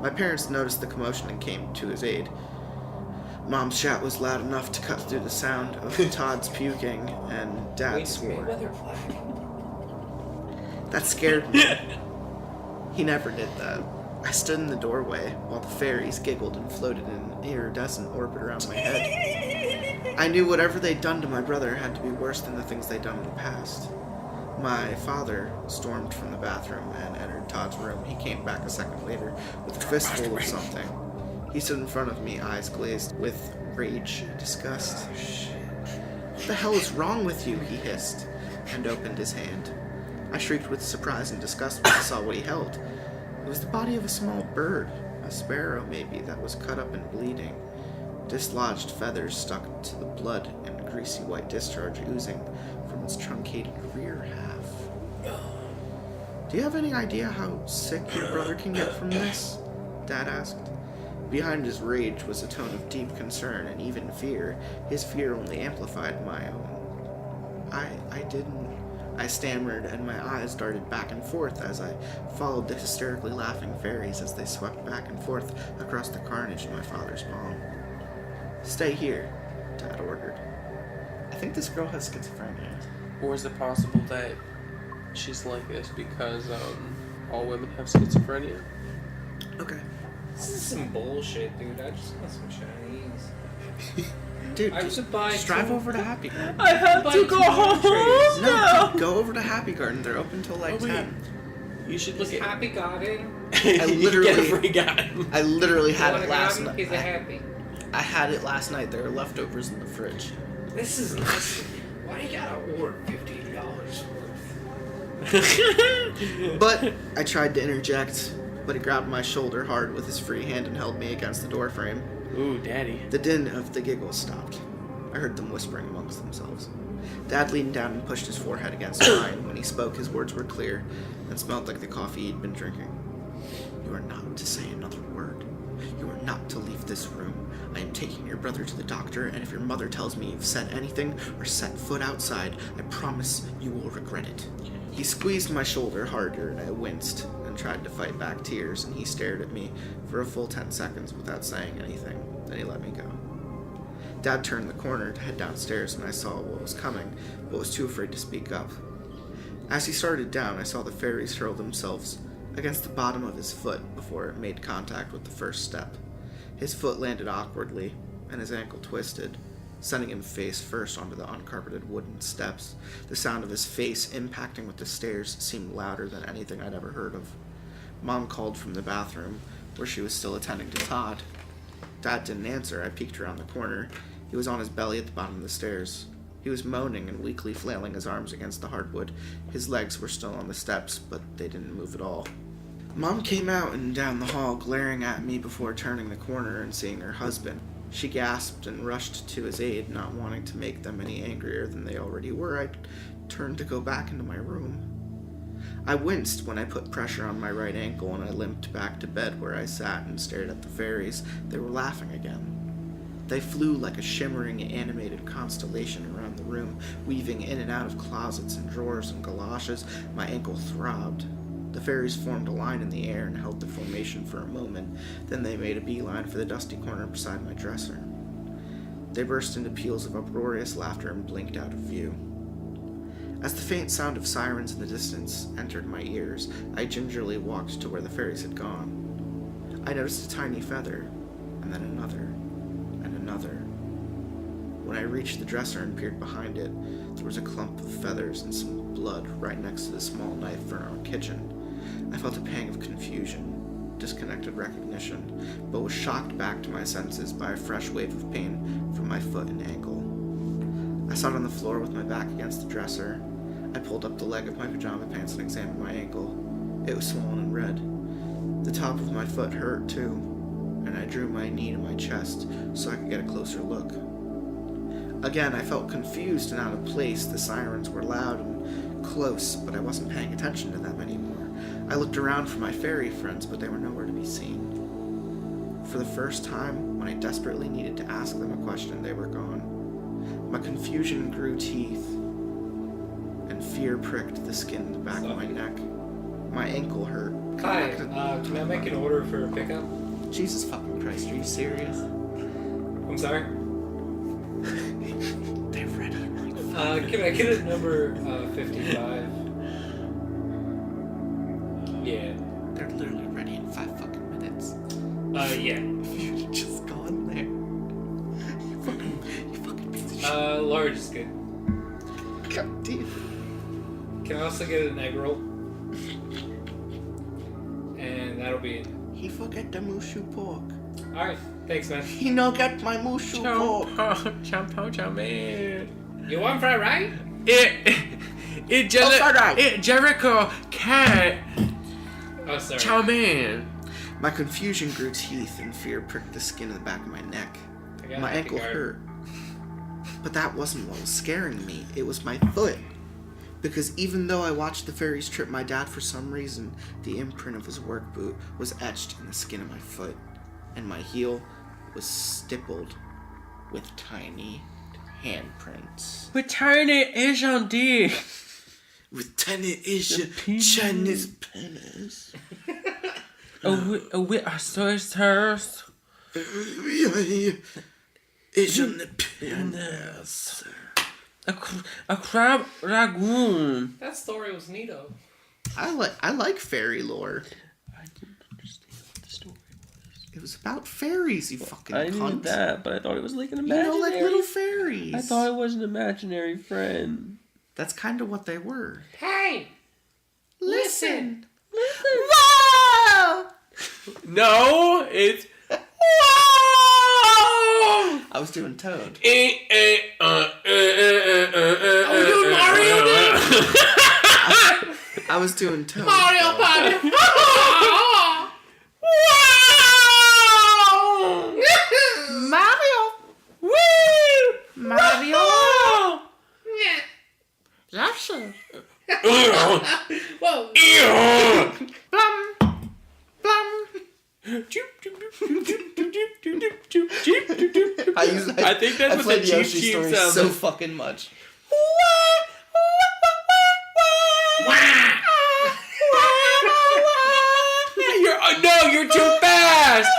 My parents noticed the commotion and came to his aid. Mom's shout was loud enough to cut through the sound of Todd's puking, and Dad swore. That scared me. He never did that. I stood in the doorway while the fairies giggled and floated in an iridescent orbit around my head. I knew whatever they'd done to my brother had to be worse than the things they'd done in the past. My father stormed from the bathroom and entered Todd's room. He came back a second later with a fistful of something. He stood in front of me, eyes glazed with rage and disgust. What the hell is wrong with you? He hissed, and opened his hand. I shrieked with surprise and disgust when I saw what he held. It was the body of a small bird, a sparrow maybe, that was cut up and bleeding. Dislodged feathers stuck to the blood and greasy white discharge oozing from its truncated rear half. Do you have any idea how sick your brother can get from this? Dad asked. Behind his rage was a tone of deep concern and even fear. His fear only amplified my own. I didn't. I stammered, and my eyes darted back and forth as I followed the hysterically laughing fairies as they swept back and forth across the carnage in my father's palm. Stay here, Dad ordered. I think this girl has schizophrenia. Or is it possible that she's like this because all women have schizophrenia? Okay. This is some bullshit, dude. I just want some Chinese. Dude, I just should buy drive two- over to Happy Garden. I have to go home No, dude, go over to Happy Garden. They're open till like Oh, wait. 10. You should look Is at. Happy Garden? I You get a literally- free garden. I literally had Want it a last garden? night. Is it happy? I had it last night. There were leftovers in the fridge. This is listen. Why you gotta order $50 worth? But I tried to interject, but he grabbed my shoulder hard with his free hand and held me against the doorframe. Ooh, daddy. The din of the giggles stopped. I heard them whispering amongst themselves. Dad leaned down and pushed his forehead against mine. When he spoke, his words were clear and smelled like the coffee he'd been drinking. You are not to say another word. You are not to leave this room. I am taking your brother to the doctor, and if your mother tells me you've said anything or set foot outside, I promise you will regret it. He squeezed my shoulder harder, and I winced and tried to fight back tears, and he stared at me for a full 10 seconds without saying anything. Then he let me go. Dad turned the corner to head downstairs, and I saw what was coming, but was too afraid to speak up. As he started down, I saw the fairies hurl themselves against the bottom of his foot before it made contact with the first step. His foot landed awkwardly, and his ankle twisted, sending him face first onto the uncarpeted wooden steps. The sound of his face impacting with the stairs seemed louder than anything I'd ever heard of. Mom called from the bathroom, where she was still attending to Todd. Dad didn't answer. I peeked around the corner. He was on his belly at the bottom of the stairs. He was moaning and weakly flailing his arms against the hardwood. His legs were still on the steps, but they didn't move at all. Mom came out and down the hall, glaring at me before turning the corner and seeing her husband. She gasped and rushed to his aid, not wanting to make them any angrier than they already were. I turned to go back into my room. I winced when I put pressure on my right ankle, and I limped back to bed where I sat and stared at the fairies. They were laughing again. They flew like a shimmering, animated constellation around the room, weaving in and out of closets and drawers and galoshes. My ankle throbbed. The fairies formed a line in the air and held the formation for a moment. Then they made a beeline for the dusty corner beside my dresser. They burst into peals of uproarious laughter and blinked out of view. As the faint sound of sirens in the distance entered my ears, I gingerly walked to where the fairies had gone. I noticed a tiny feather, and then another, and another. When I reached the dresser and peered behind it, there was a clump of feathers and some blood right next to the small knife for our kitchen. I felt a pang of confusion, disconnected recognition, but was shocked back to my senses by a fresh wave of pain from my foot and ankle. I sat on the floor with my back against the dresser. I pulled up the leg of my pajama pants and examined my ankle. It was swollen and red. The top of my foot hurt too, and I drew my knee to my chest so I could get a closer look. Again, I felt confused and out of place. The sirens were loud and close, but I wasn't paying attention to them anymore. I looked around for my fairy friends, but they were nowhere to be seen. For the first time, when I desperately needed to ask them a question, they were gone. My confusion grew teeth, and fear pricked the skin in the back of my neck. My ankle hurt. Hi, can I make an order for a pickup? Jesus fucking Christ, are you serious? I'm sorry? They're ready. Can I get a number 55? Yeah. They're literally ready in 5 fucking minutes. Yeah. You've just gone there. You fucking piece of shit. Large is good. God damn. Can I also get an egg roll? And that'll be it. He forget the mushu pork. Alright, thanks, man. He no get my mushu pork. Chow man. You want fried rice? Jericho cat. Oh, sorry. Chow man. My confusion grew teeth and fear pricked the skin in the back of my neck. I got My a ankle guard. hurt. But that wasn't what was scaring me. It was my foot. Because even though I watched the fairies trip my dad, for some reason, the imprint of his work boot was etched in the skin of my foot. And my heel was stippled with tiny handprints. With tiny Asian D. With tiny Asian Chinese penis. With our sisters. Asian penis. A crab ragoon. That story was neato. I like fairy lore. I didn't understand what the story was. It was about fairies, you fucking I cunt. knew that, but I thought it was like an You imaginary. know, like little fairies. I thought it was an imaginary friend. That's kind of what they were. Hey! Listen. Whoa! No, it's whoa! I was doing Toad. I was doing Toad. Mario Party! Mario. Woo! Mario. Lotsa. Whoa! Blum. Blum. I think that's what played the Jeep Yoshi Jeep story sounds so like. fucking much. You're too fast.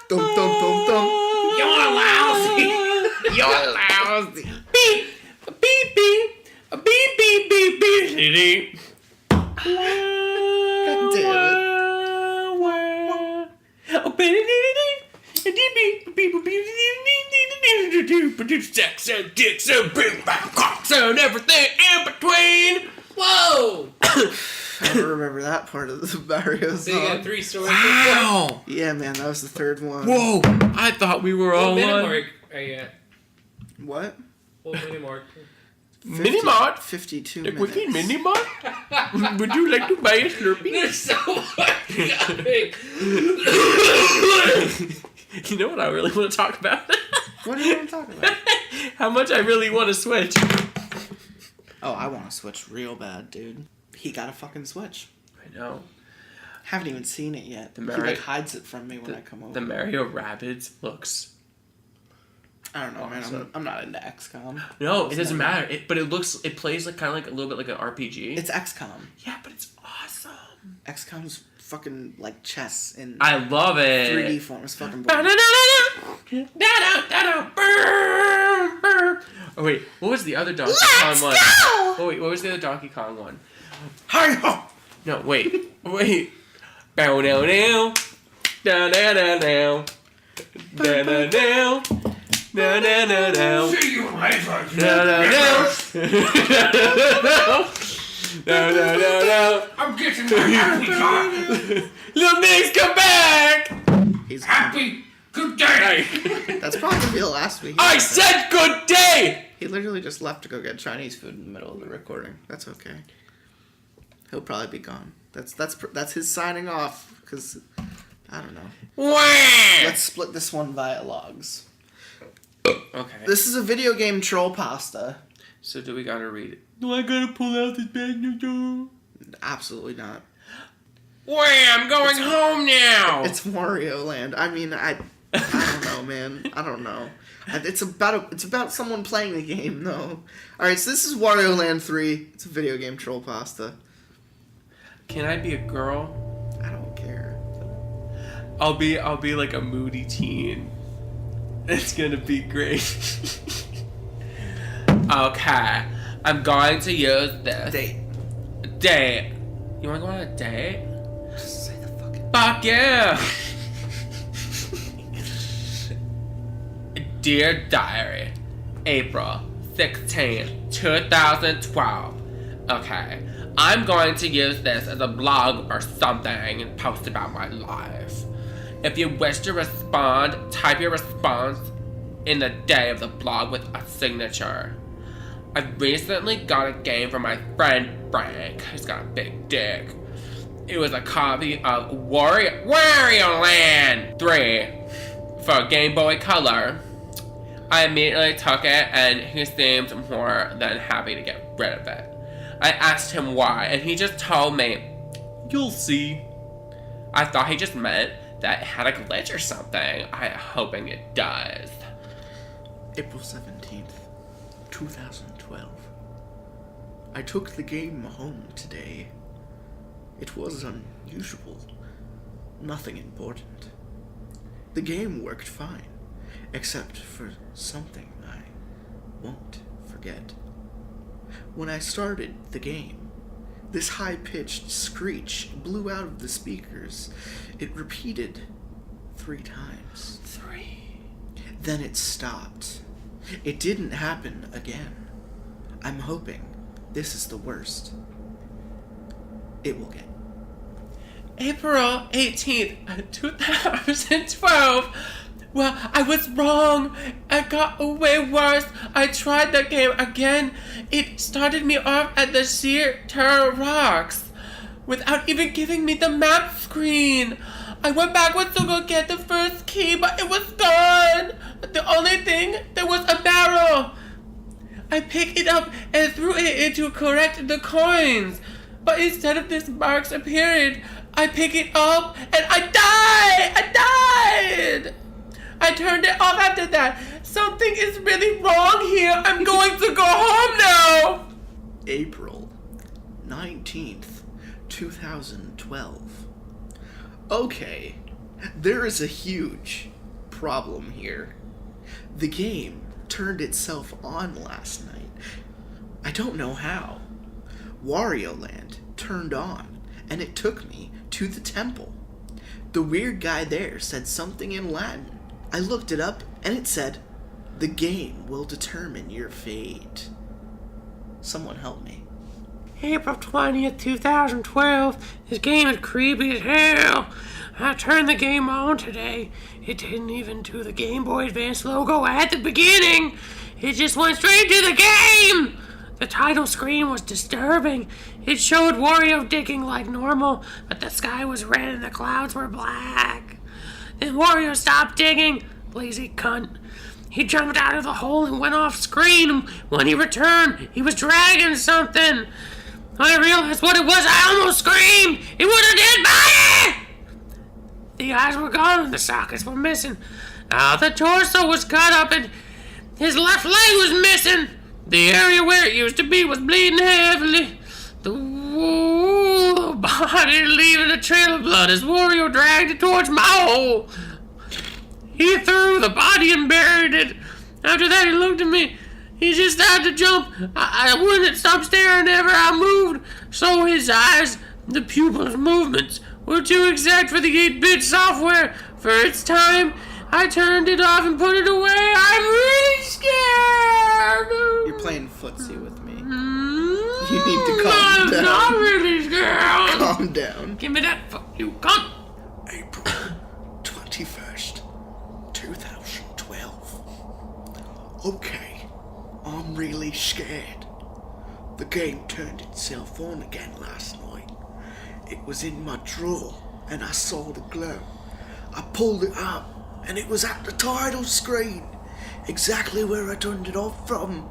Dum dum dum dum. You're lousy! You're lousy. Beep, beep, beep, beep, beep, beep, beep, beep. God damn it. Sex and dicks and big back cocks and everything in between. Whoa! I don't remember that part of the Mario So you got song. 3 stories. Wow. Yeah, man, that was the third one. Whoa. I thought we were What all minute on. mark are you at? What? What minute mark? Mini Mart. 52 The minutes. quickie Mini Mart. Would you like to buy a Slurpee? They're so fucking big. You know what I really want to talk about? What do you want to talk about? How much I really want to switch. Oh, I want to switch real bad, dude. He got a fucking Switch. I know. Haven't even seen it yet. The He Mario- like hides it from me when I come over. The Mario Rabbids looks. I don't know, man. Awesome. I'm not into XCOM. No, It's it doesn't not- matter. But it plays like kind of like a little bit like an RPG. It's XCOM. Yeah, but it's awesome. XCOM's fucking like chess in I love it. 3D form. It's fucking boring. Oh wait, what was the other Donkey Kong one? Oh wait, what was the other Donkey Kong one? Hi-ho! No, wait. Bow down now. Down down down down. Down down down. Down down down down. See you later. Down down down. Down down down down. I'm getting my happy car. Little Mix, come back! He's Happy good day. That's probably gonna be the last week. I said good day! He literally just left to go get Chinese food in the middle of the recording. That's okay. He'll probably be gone. That's his signing off, because, I don't know. Wah! Let's split this one via logs. Okay. This is a video game troll pasta. So do we gotta read it? Do I gotta pull out this bad news? Absolutely not. Wah! I'm going home now! It's WarioLand. I mean, I don't know, man. I don't know. It's about someone playing the game, though. Alright, so this is WarioLand 3. It's a video game troll pasta. Can I be a girl? I don't care. I'll be like a moody teen. It's gonna be great. Okay. I'm going to use this. Date. You wanna go on a date? Just say the fucking... Fuck yeah! Dear Diary, April 16, 2012. Okay, I'm going to use this as a blog or something and post about my life. If you wish to respond, type your response in the day of the blog with a signature. I recently got a game from my friend Frank, who's got a big dick. It was a copy of WarioLand 3 for Game Boy Color. I immediately took it, and he seemed more than happy to get rid of it. I asked him why, and he just told me, "You'll see." I thought he just meant that it had a glitch or something. I'm hoping it does. April 17th, 2012. I took the game home today. It was unusual. Nothing important. The game worked fine. Except for something I won't forget. When I started the game, this high-pitched screech blew out of the speakers. It repeated 3 times. 3. Then it stopped. It didn't happen again. I'm hoping this is the worst it will get. April 18th, 2012. Well, I was wrong. It got way worse. I tried the game again. It started me off at the sheer terror rocks without even giving me the map screen. I went backwards to go get the first key, but it was gone. The only thing, there was a barrel. I picked it up and threw it in to collect the coins. But instead of this marks appeared, I picked it up and I died. I turned it off after that. Something is really wrong here. I'm going to go home now. April 19th, 2012. Okay, there is a huge problem here. The game turned itself on last night. I don't know how. WarioLand turned on, and it took me to the temple. The weird guy there said something in Latin. I looked it up, and it said, "The game will determine your fate." Someone help me. April 20th, 2012. This game is creepy as hell. I turned the game on today. It didn't even do the Game Boy Advance logo at the beginning. It just went straight to the game. The title screen was disturbing. It showed Wario digging like normal, but the sky was red and the clouds were black. Then Wario stopped digging. Lazy cunt. He jumped out of the hole and went off screen. When he returned, he was dragging something. When I realized what it was, I almost screamed. It was a dead body! The eyes were gone and the sockets were missing. The torso was cut up and his left leg was missing. The area where it used to be was bleeding heavily. The body leaving a trail of blood as Wario dragged it towards my hole. He threw the body and buried it. After that, he looked at me. He just started to jump. I wouldn't stop staring ever I moved. So his eyes, the pupils' movements, were too exact for the 8-bit software. For its time, I turned it off and put it away. I'm really scared. You're playing footsie with me. You need to calm I'm down. not really scared. Calm down. Give me that fuck you cunt. April 21st, 2012. Okay, I'm really scared. The game turned itself on again last night. It was in my drawer, and I saw the glow. I pulled it up, and it was at the title screen, exactly where I turned it off from.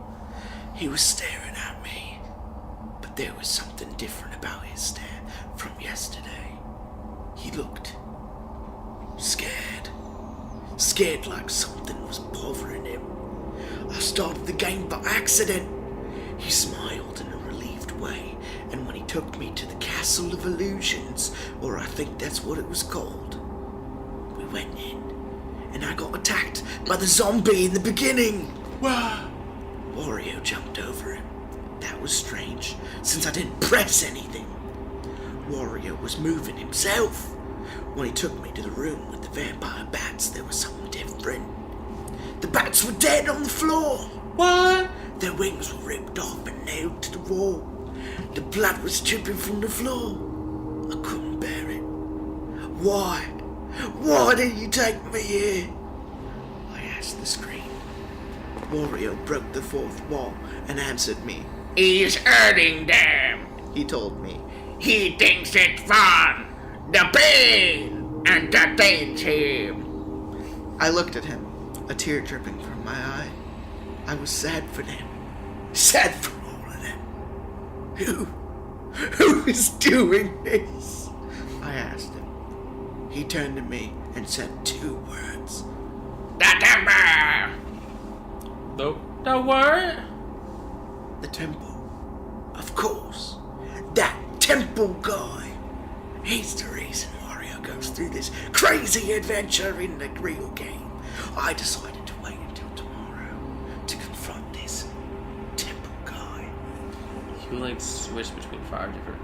He was staring at me, but there was something different about his stare from yesterday. He looked scared. Scared like something was bothering him. I started the game by accident. He smiled in a relieved way, and when he took me to the Castle of Illusions, or I think that's what it was called, we went in, and I got attacked by the zombie in the beginning. Wow! Wario jumped over him. That was strange, since I didn't press anything. Wario was moving himself. When he took me to the room with the vampire bats, there was something different. The bats were dead on the floor. What? Their wings were ripped off and nailed to the wall. The blood was dripping from the floor. I couldn't bear it. Why? Why did you take me here? I asked the screen. Wario broke the fourth wall and answered me. He's hurting them. He told me. He thinks it's fun. The pain entertains him. I looked at him, a tear dripping from my eye. I was sad for them. Sad for all of them. Who is doing this? I asked him. He turned to me and said 2 words. The temple. The what? The temple. Of course. That temple guy. He's the reason Wario goes through this crazy adventure in the real game. I decided to wait until tomorrow to confront this temple guy. You like switch between 5 different.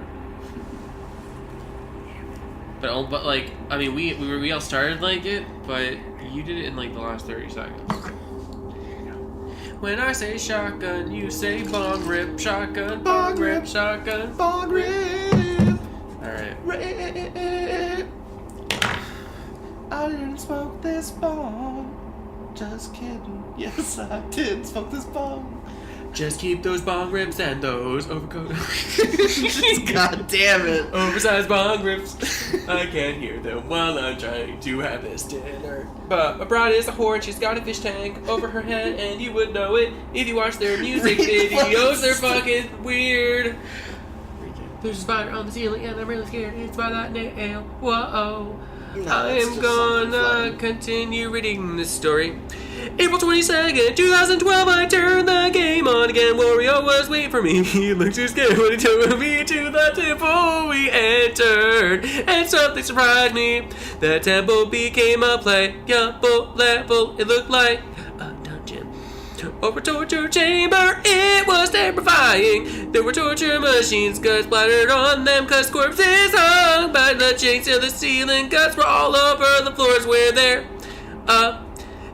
But like, I mean, we all started like it, but you did it in like the last 30 seconds. When I say shotgun, you say bong rip, shotgun, bong rip, shotgun, Bong rip. Alright. Rip. I didn't smoke this bong. Just kidding. Yes, I did smoke this bong. Just keep those bong rips and those overcoat. God damn it. Oversized bong rips. I can't hear them while I'm trying to have this dinner. But my bride is a whore and she's got a fish tank over her head, and you would know it if you watch their music videos. They're fucking weird. There's a spider on the ceiling and I'm really scared. It's by that nail. Whoa. No, I that's am just gonna something continue reading this story. April 22nd, 2012, I turned the game on again. Wario was waiting for me. He looked too scared when he took me to the temple we entered. And something surprised me. The temple became a playable level. It looked like a dungeon or a torture chamber. It was terrifying. There were torture machines, guts splattered on them, cause corpses hung by the chains to the ceiling. Guts were all over the floors where there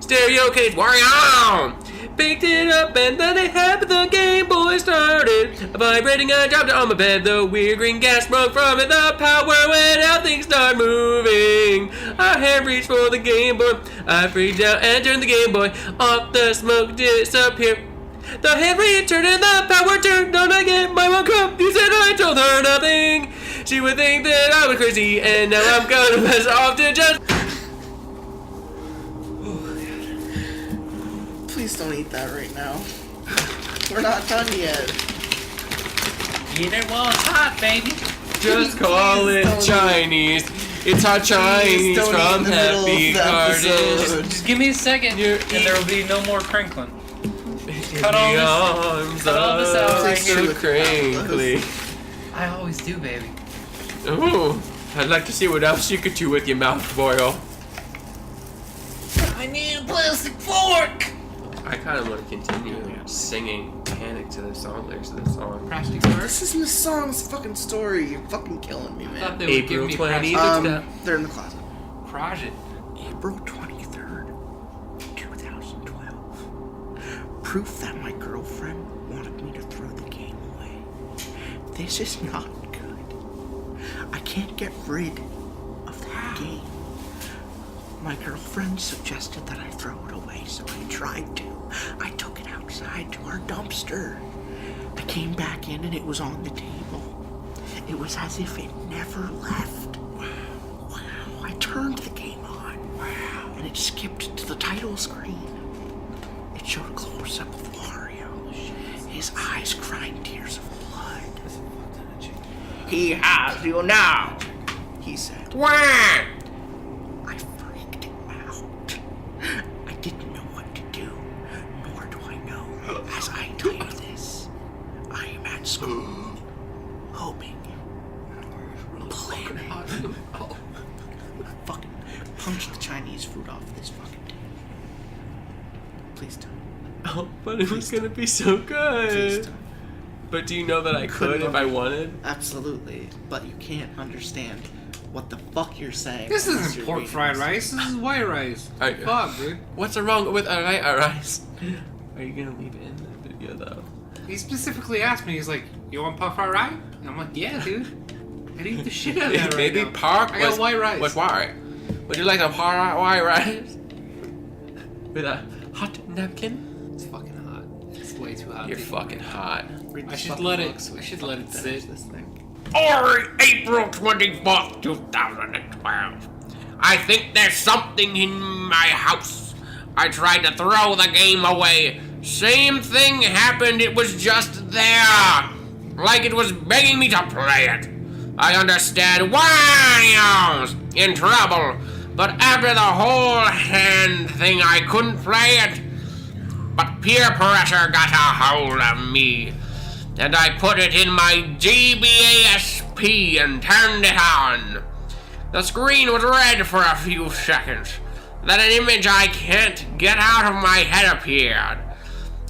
stereo case Wario picked it up, and then it happened. The Game Boy started vibrating. I dropped it on my bed. The weird green gas broke from it. The power went out. Things started moving. I had reached for the Game Boy. I freaked out and turned the Game Boy off. The smoke disappeared. The hand returned and the power turned on again. My mom confused and I told her nothing. She would think that I was crazy, and now I'm gonna mess off to just. Please don't eat that right now. We're not done yet. Eat it while it's hot, baby. Just call it Chinese. It's hot Chinese don't eat in from the middle of Happy the Garden. episode. Just give me a second, and there will be no more crinkling. Cut all this out right so here. crinkly. I always do, baby. Ooh, I'd like to see what else you could do with your mouth, Boyle. I need a plastic fork. I kind of want to continue singing Panic to the song lyrics of this song. Plastic fork. This isn't the song's fucking story. You're fucking killing me, I man. thought they would give April me 20th. plastic. They're in the closet. Crotch it. April 23rd, 2012. Proof that my girlfriend wanted me to throw the game away. This is not good. I can't get rid of that game. My girlfriend suggested that I throw it away, so I tried to. I took it outside to our dumpster. I came back in and it was on the table. It was as if it never left. Wow. I turned the game on. Wow. And it skipped to the title screen. It showed a close-up of Wario. His eyes crying tears of blood. He has you now. He said. Wah! I freaked out. I didn't know what to do, nor do I know. As I type this, I am at school, hoping, planning. Fucking punch the Chinese food off this fucking table. Please don't. Oh, but it was gonna be so Please good. don't. But do you know that I could if I wanted? Absolutely, but you can't understand what the fuck you're saying. This unless isn't you're pork reading fried this. rice. This is white rice. I- Fuck, dude. What's wrong with rice? Are you gonna leave it in the video though? He specifically asked me. He's like, "You want pork fried rice?" And I'm like, "Yeah, dude. I'd eat the shit out of that right Maybe now." pork I got was white rice. Was white. Would you like a white rice with a hot napkin? It's fucking hot. It's way too hot. You're dude. fucking hot. Read I this should fucking let it. book so we I should can let it fucking finish sit. this thing. Or April 24th, 2012. I think there's something in my house. I tried to throw the game away. Same thing happened, it was just there. Like it was begging me to play it. I understand Wario's in trouble, but after the whole hand thing, I couldn't play it. But peer pressure got a hold of me, and I put it in my GBASP and turned it on. The screen was red for a few seconds. Then an image I can't get out of my head appeared.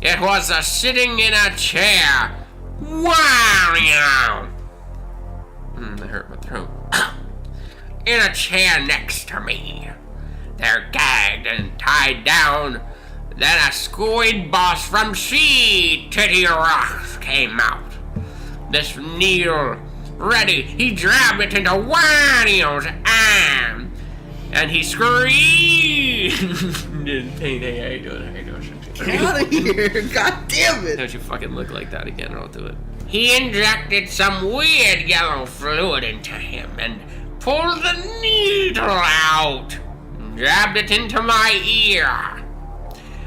It was sitting in a chair. Wario! That hurt my throat. In a chair next to me. They're gagged and tied down. Then a squid boss from Sea Titty Rocks came out. This Neil, ready, he jabbed it into Wario's arm. And he screamed in pain. Hey, how you doing? How you doing? Get out of here! God damn it! Don't you fucking look like that again, or I'll do it. He injected some weird yellow fluid into him and pulled the needle out. Jabbed it into my ear.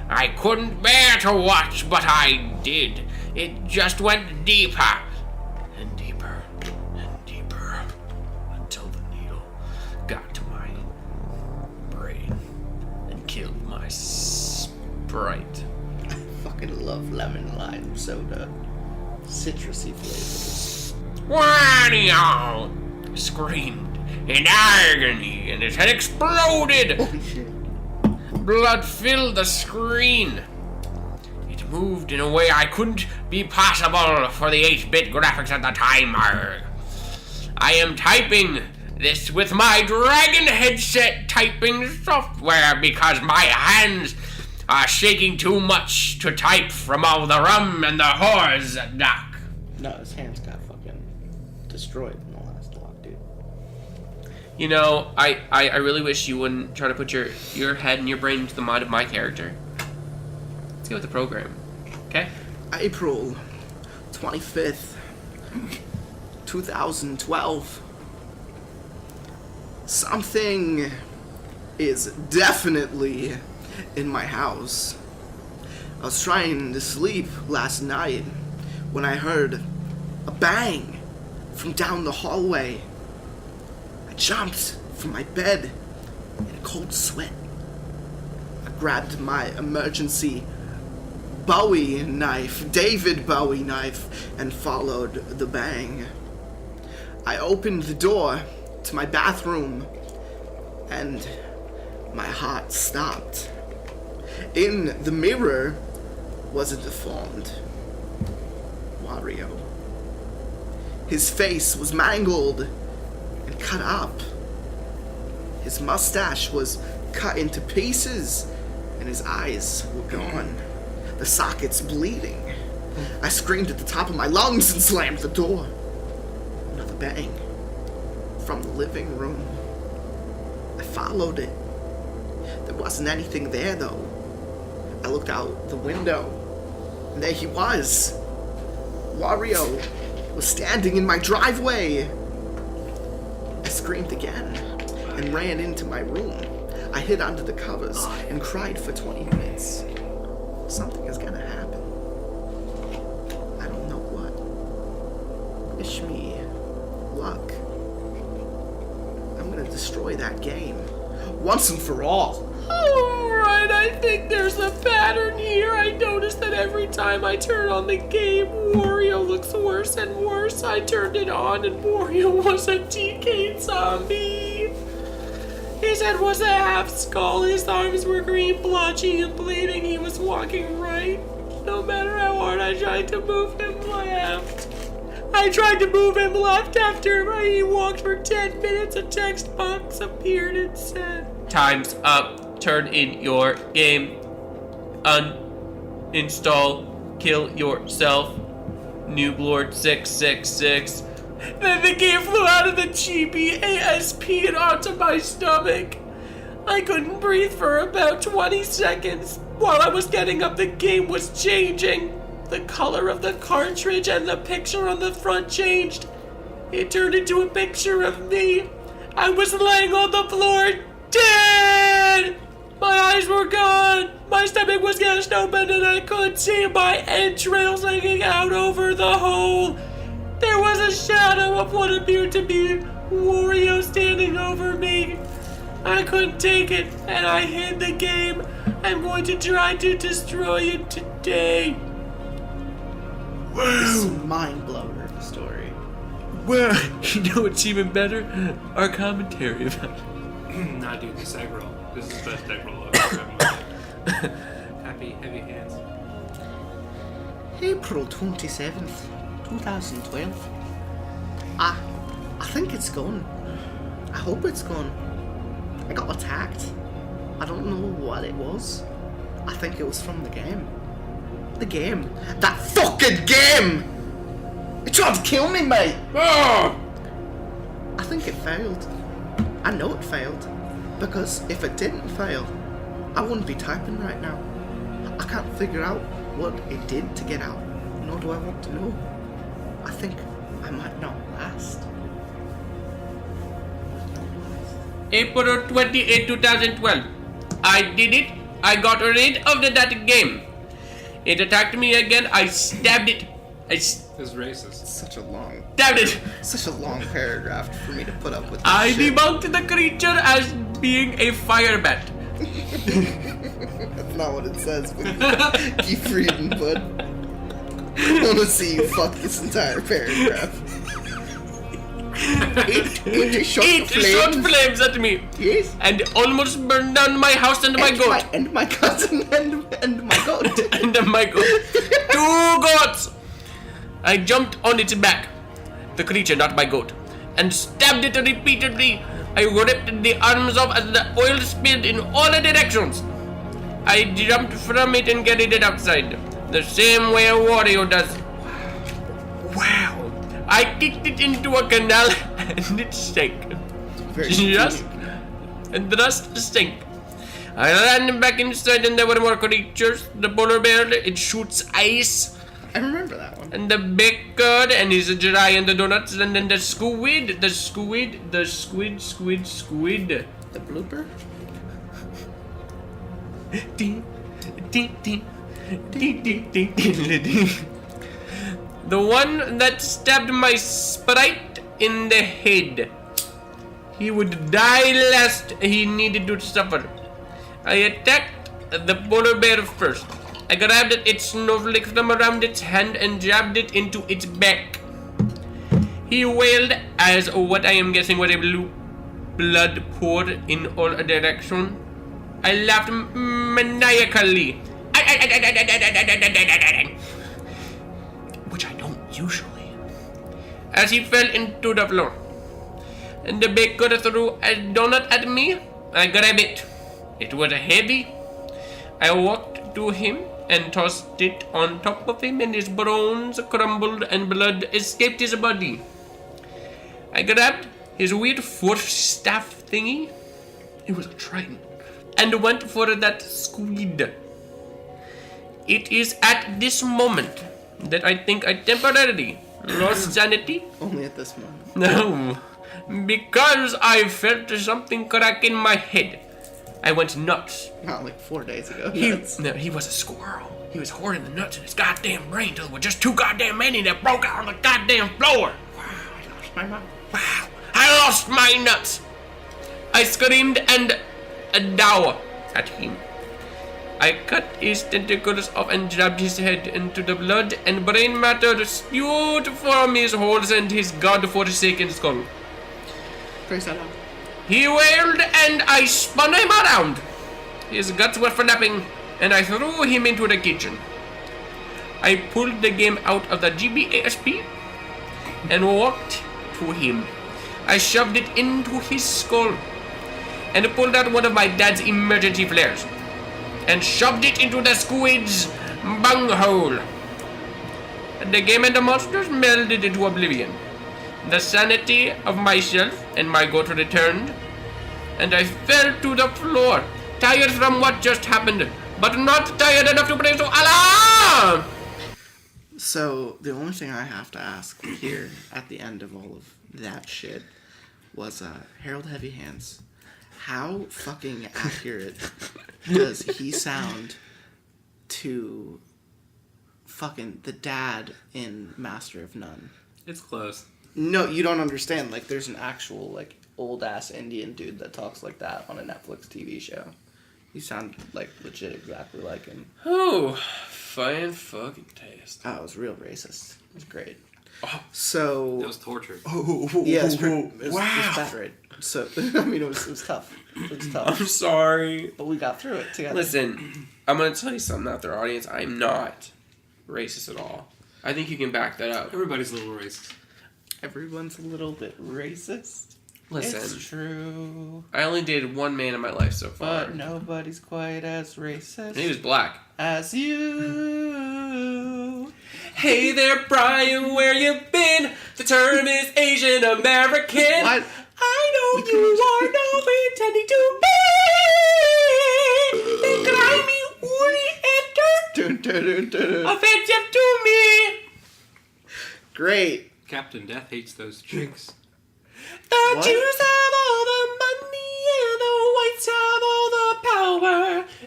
I couldn't bear to watch, but I did. It just went deeper and deeper and deeper until the needle got to my brain and killed my sprite. I fucking love lemon lime soda. Citrusy flavors. Wario screamed in agony and his head exploded. Holy shit. Blood filled the screen. It moved in a way I couldn't be possible for the 8-bit graphics at the time. I am typing this with my Dragon headset typing software because my hands are shaking too much to type from all the rum and the whores, Doc. No, his hands got fucking destroyed in the last lot, dude. You know, I really wish you wouldn't try to put your head and your brain into the mind of my character. Let's go with the program, okay? April 25th, 2012. Something is definitely in my house. I was trying to sleep last night when I heard a bang from down the hallway. I jumped from my bed in a cold sweat. I grabbed my emergency Bowie knife, David Bowie knife, and followed the bang. I opened the door to my bathroom, and my heart stopped. In the mirror was a deformed Wario. His face was mangled and cut up. His mustache was cut into pieces, and his eyes were gone. The sockets bleeding. I screamed at the top of my lungs and slammed the door. Another bang from the living room. I followed it. There wasn't anything there, though. I looked out the window, and there he was. Wario was standing in my driveway. I screamed again and ran into my room. I hid under the covers and cried for 20 minutes. Something is gonna happen. I don't know what. Wish me luck. I'm gonna destroy that game once and for all. Alright, I think there's a pattern here. I noticed that every time I turn on the game, Wario looks worse and worse. I turned it on and Wario was a TK zombie. His head was a half skull, his arms were green, blotchy and bleeding. He was walking right. No matter how hard I tried to move him left. I tried to move him left after he walked for 10 minutes. A text box appeared and said, "Time's up. Turn in your game. Uninstall. Kill yourself. Nooblord 666. Then the game flew out of the cheapy ASP and onto my stomach. I couldn't breathe for about 20 seconds. While I was getting up, the game was changing. The color of the cartridge and the picture on the front changed. It turned into a picture of me. I was laying on the floor, dead! My eyes were gone. My stomach was gashed open and I could see my entrails hanging out over the hole. There was a shadow of what appeared to be Wario standing over me. I couldn't take it and I hid the game. I'm going to try to destroy it today." This is a mind-blower story. Well, you know what's even better? Our commentary about it. Nah, dude, this egg roll. This is the best egg roll I've ever had in my life. Happy, heavy hands. April 27th, 2012. I think it's gone. I hope it's gone. I got attacked. I don't know what it was. I think it was from the game. The game. That fucking game! It tried to kill me, mate! I think it failed. I know it failed. Because if it didn't fail, I wouldn't be typing right now. I can't figure out what it did to get out, nor do I want to know. I think I might not last. April 28, 2012. I did it. I got rid of that game. It attacked me again. I stabbed it. It's racist. Such a long, Stabbed it. such a long paragraph for me to put up with. This I shit. debunked the creature as being a fire bat. That's not what it says, but keep reading, bud. I want to see you fuck this entire paragraph. It shot flames at me. Yes. And almost burned down my house and my goat. And my cousin and my goat. And my goat. 2 goats. I jumped on its back, the creature, not my goat, and stabbed it repeatedly. I ripped the arms off as the oil spilled in all directions. I jumped from it and carried it outside, the same way a Wario does. Wow. I kicked it into a canal and it sank. Just sank. I ran back inside and there were more creatures. The polar bear, it shoots ice. I remember that one. And the bacon and his giant donuts, and then the squid. The blooper? The one that stabbed my sprite in the head. He would die last. He needed to suffer. I attacked the polar bear first. I grabbed its snowflake from around its hand and jabbed it into its back. He wailed as what I am guessing was a blue blood poured in all directions. I laughed maniacally. Which I don't usually. As he fell into the floor. And the baker threw a donut at me. I grabbed it. It was heavy. I walked to him and tossed it on top of him, and his bones crumbled and blood escaped his body. I grabbed his weird force staff thingy. It was a trident. And went for that squid. It is at this moment that I think I temporarily lost sanity? Only at this moment. No, because I felt something crack in my head. I went nuts. Not like 4 days ago. He was a squirrel. He was hoarding the nuts in his goddamn brain till there were just too goddamn many that broke out on the goddamn floor. Wow, I lost my mind. Wow, I lost my nuts. I screamed and dow at him. I cut his tentacles off and jabbed his head into the blood and brain matter spewed from his holes and his god-forsaken skull. Praise that out. He wailed and I spun him around. His guts were flapping and I threw him into the kitchen. I pulled the game out of the GBASP and walked to him. I shoved it into his skull and pulled out one of my dad's emergency flares and shoved it into the squid's bunghole. The game and the monsters melded into oblivion. The sanity of myself and my goat returned, and I fell to the floor, tired from what just happened, but not tired enough to pray to Allah! So, the only thing I have to ask here at the end of all of that shit was, Harold Heavy Hands, how fucking accurate does he sound to fucking the dad in Master of None? It's close. No, you don't understand. Like, there's an actual, like, old-ass Indian dude that talks like that on a Netflix TV show. You sound, like, legit exactly like him. Oh, fine fucking taste. Oh, it was real racist. It was great. Oh. So... That was torture. Yeah, it was bad, right? So, I mean, it was tough. It was tough. I'm sorry. But we got through it together. Listen, I'm going to tell you something out there, audience. I'm not racist at all. I think you can back that up. Everybody's a little racist. Everyone's a little bit racist. Listen, It's true. I only dated one man in my life so far. But nobody's quite as racist And he was black. as you. Hey there, Brian, where you been? The term is Asian American. What? I know you are not intending to be the grimy, woolly Dun, dun, dun, dun, dun. offensive to me. Great. Captain Death hates those chicks. The What? Jews have all the money and the whites have all the power.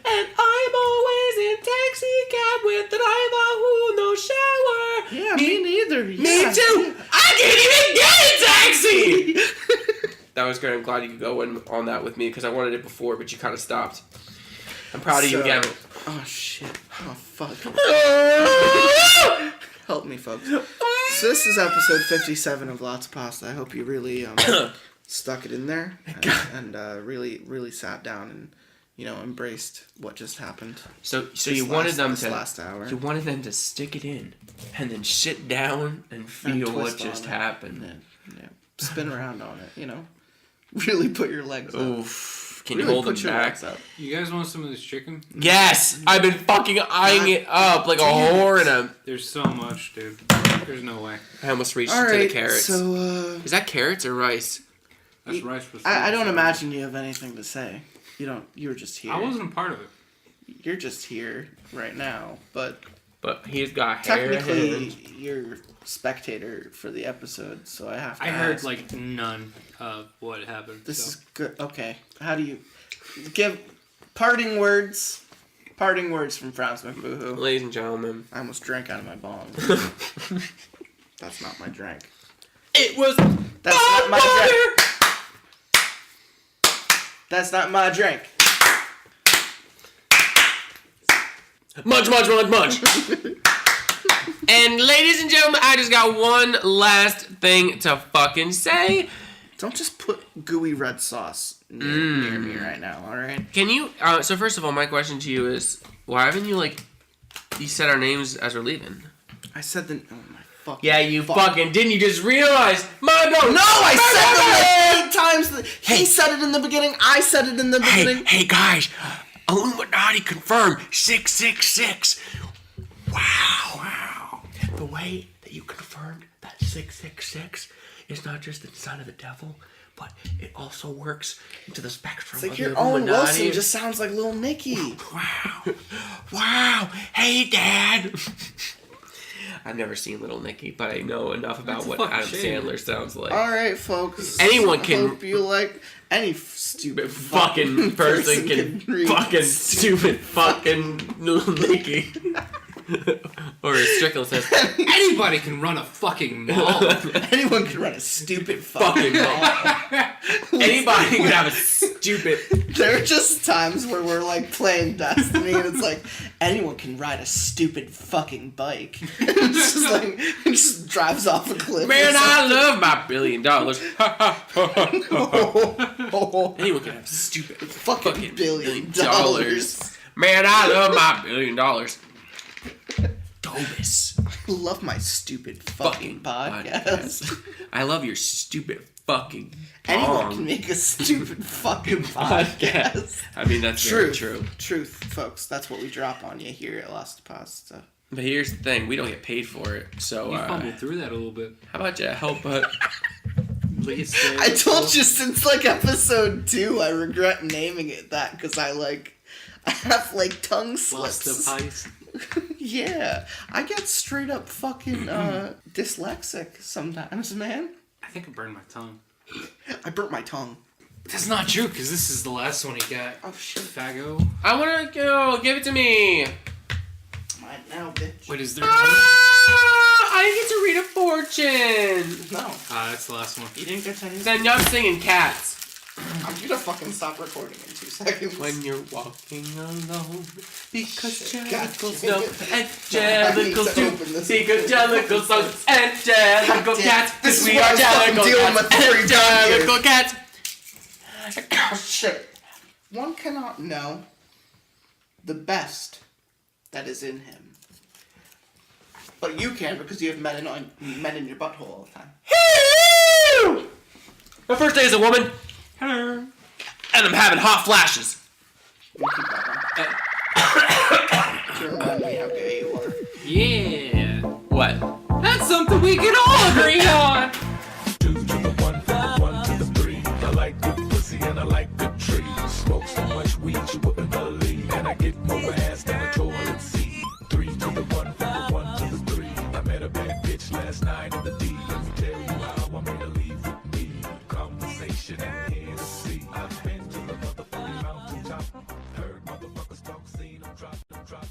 And I'm always in taxi cab with driver who no shower. Yeah, me neither. Me Yeah. too. I can't even get a taxi. That was good. I'm glad you could go in on that with me because I wanted it before, but you kind of stopped. I'm proud of you again. Oh, shit. Oh, fuck. Help me, folks. So this is episode 57 of Lots of Pasta. I hope you really stuck it in there and really, really sat down and, embraced what just happened. So you wanted them this to last hour. You wanted them to stick it in and then sit down and feel what twist just on it. happened. Yeah. Spin around on it, Really put your legs up. Oof. Can you Really hold them put your back? legs up. You guys want some of this chicken? Yes! I've been fucking eyeing it up like a whore in a... There's so much, dude. There's no way. I almost reached All into the right, carrots. so, Is that carrots or rice? That's rice with I don't fruit. imagine you have anything to say. You were just here. I wasn't a part of it. You're just here right now, but But he's got hair technically hands. you're spectator for the episode, so I have to I heard ask. like none of what happened. This so. is good. Okay. How do you give parting words? Parting words from Frowns McBooHoo. Ladies and gentlemen. I almost drank out of my bong. That's not my drink. It was That's not my drink. That's not my drink. Munch, munch, munch, munch. And ladies and gentlemen, I just got one last thing to fucking say. Don't just put gooey red sauce near me right now, alright? Can you, so first of all, my question to you is, why haven't you said our names as we're leaving? I said the... Oh my fucking... Yeah, you fucking didn't. You just realized, my bro. No, I said it like 8 times. He said it in the beginning. I said it in the beginning. Hey guys, Illuminati confirmed 666. Wow. The way that you confirmed that 666 is not just the sign of the devil, but it also works into the spectrum It's like of your the own Illuminati. Wilson just sounds like Little Nicky. Wow. Hey, Dad. I've never seen Little Nicky, but I know enough about That's a what fucking Adam shame. Sandler sounds like. All right, folks. Anyone can- Hope you like any stupid Fucking person can read fucking stupid fucking Little Nicky. Or as Strickland says, Anybody can run a fucking mall. Anyone can run a stupid fucking ball. Anybody can have a stupid. There are just times where we're like playing Destiny and it's like anyone can ride a stupid fucking bike. It's just like it just drives off a cliff. Man, I love my $1 billion. Anyone can have a stupid fucking $1 billion. Man, I love my $1 billion. Dobus. Love my stupid fucking podcast. I love your stupid fucking Anyone bong. can make a stupid fucking podcast. I mean, that's very true. Truth, folks. That's what we drop on you here at Lost Pasta. But here's the thing: we don't get paid for it. So You fumbled through that a little bit. how about you help? I told you since like episode 2, I regret naming it that because I have like tongue slips. Lost the pies. Yeah, I get straight up fucking dyslexic sometimes, man. I think I burned my tongue. I burnt my tongue. That's not true, because this is the last one he got. Oh shit. Fago. I want to go. Give it to me. Mine now, bitch. Wait, is there I get to read a fortune. No, that's the last one. you didn't get to any. Then I'm singing cats. I'm gonna fucking stop recording in 2 seconds. When you're walking alone, because God jellicles damn know, it. angelicals I need to open do, this. sing a jellicle song, angelical God damn- cats, this is we what are I was fucking jellicle dealing cats, with before you got here. angelical cats. Oh shit. One cannot know the best that is in him. But you can because you have men in your butthole all the time. My first day as a woman, Hello. and I'm having hot flashes. You keep that one. To remind me how gay you are. Yeah. What? That's something we can all agree on.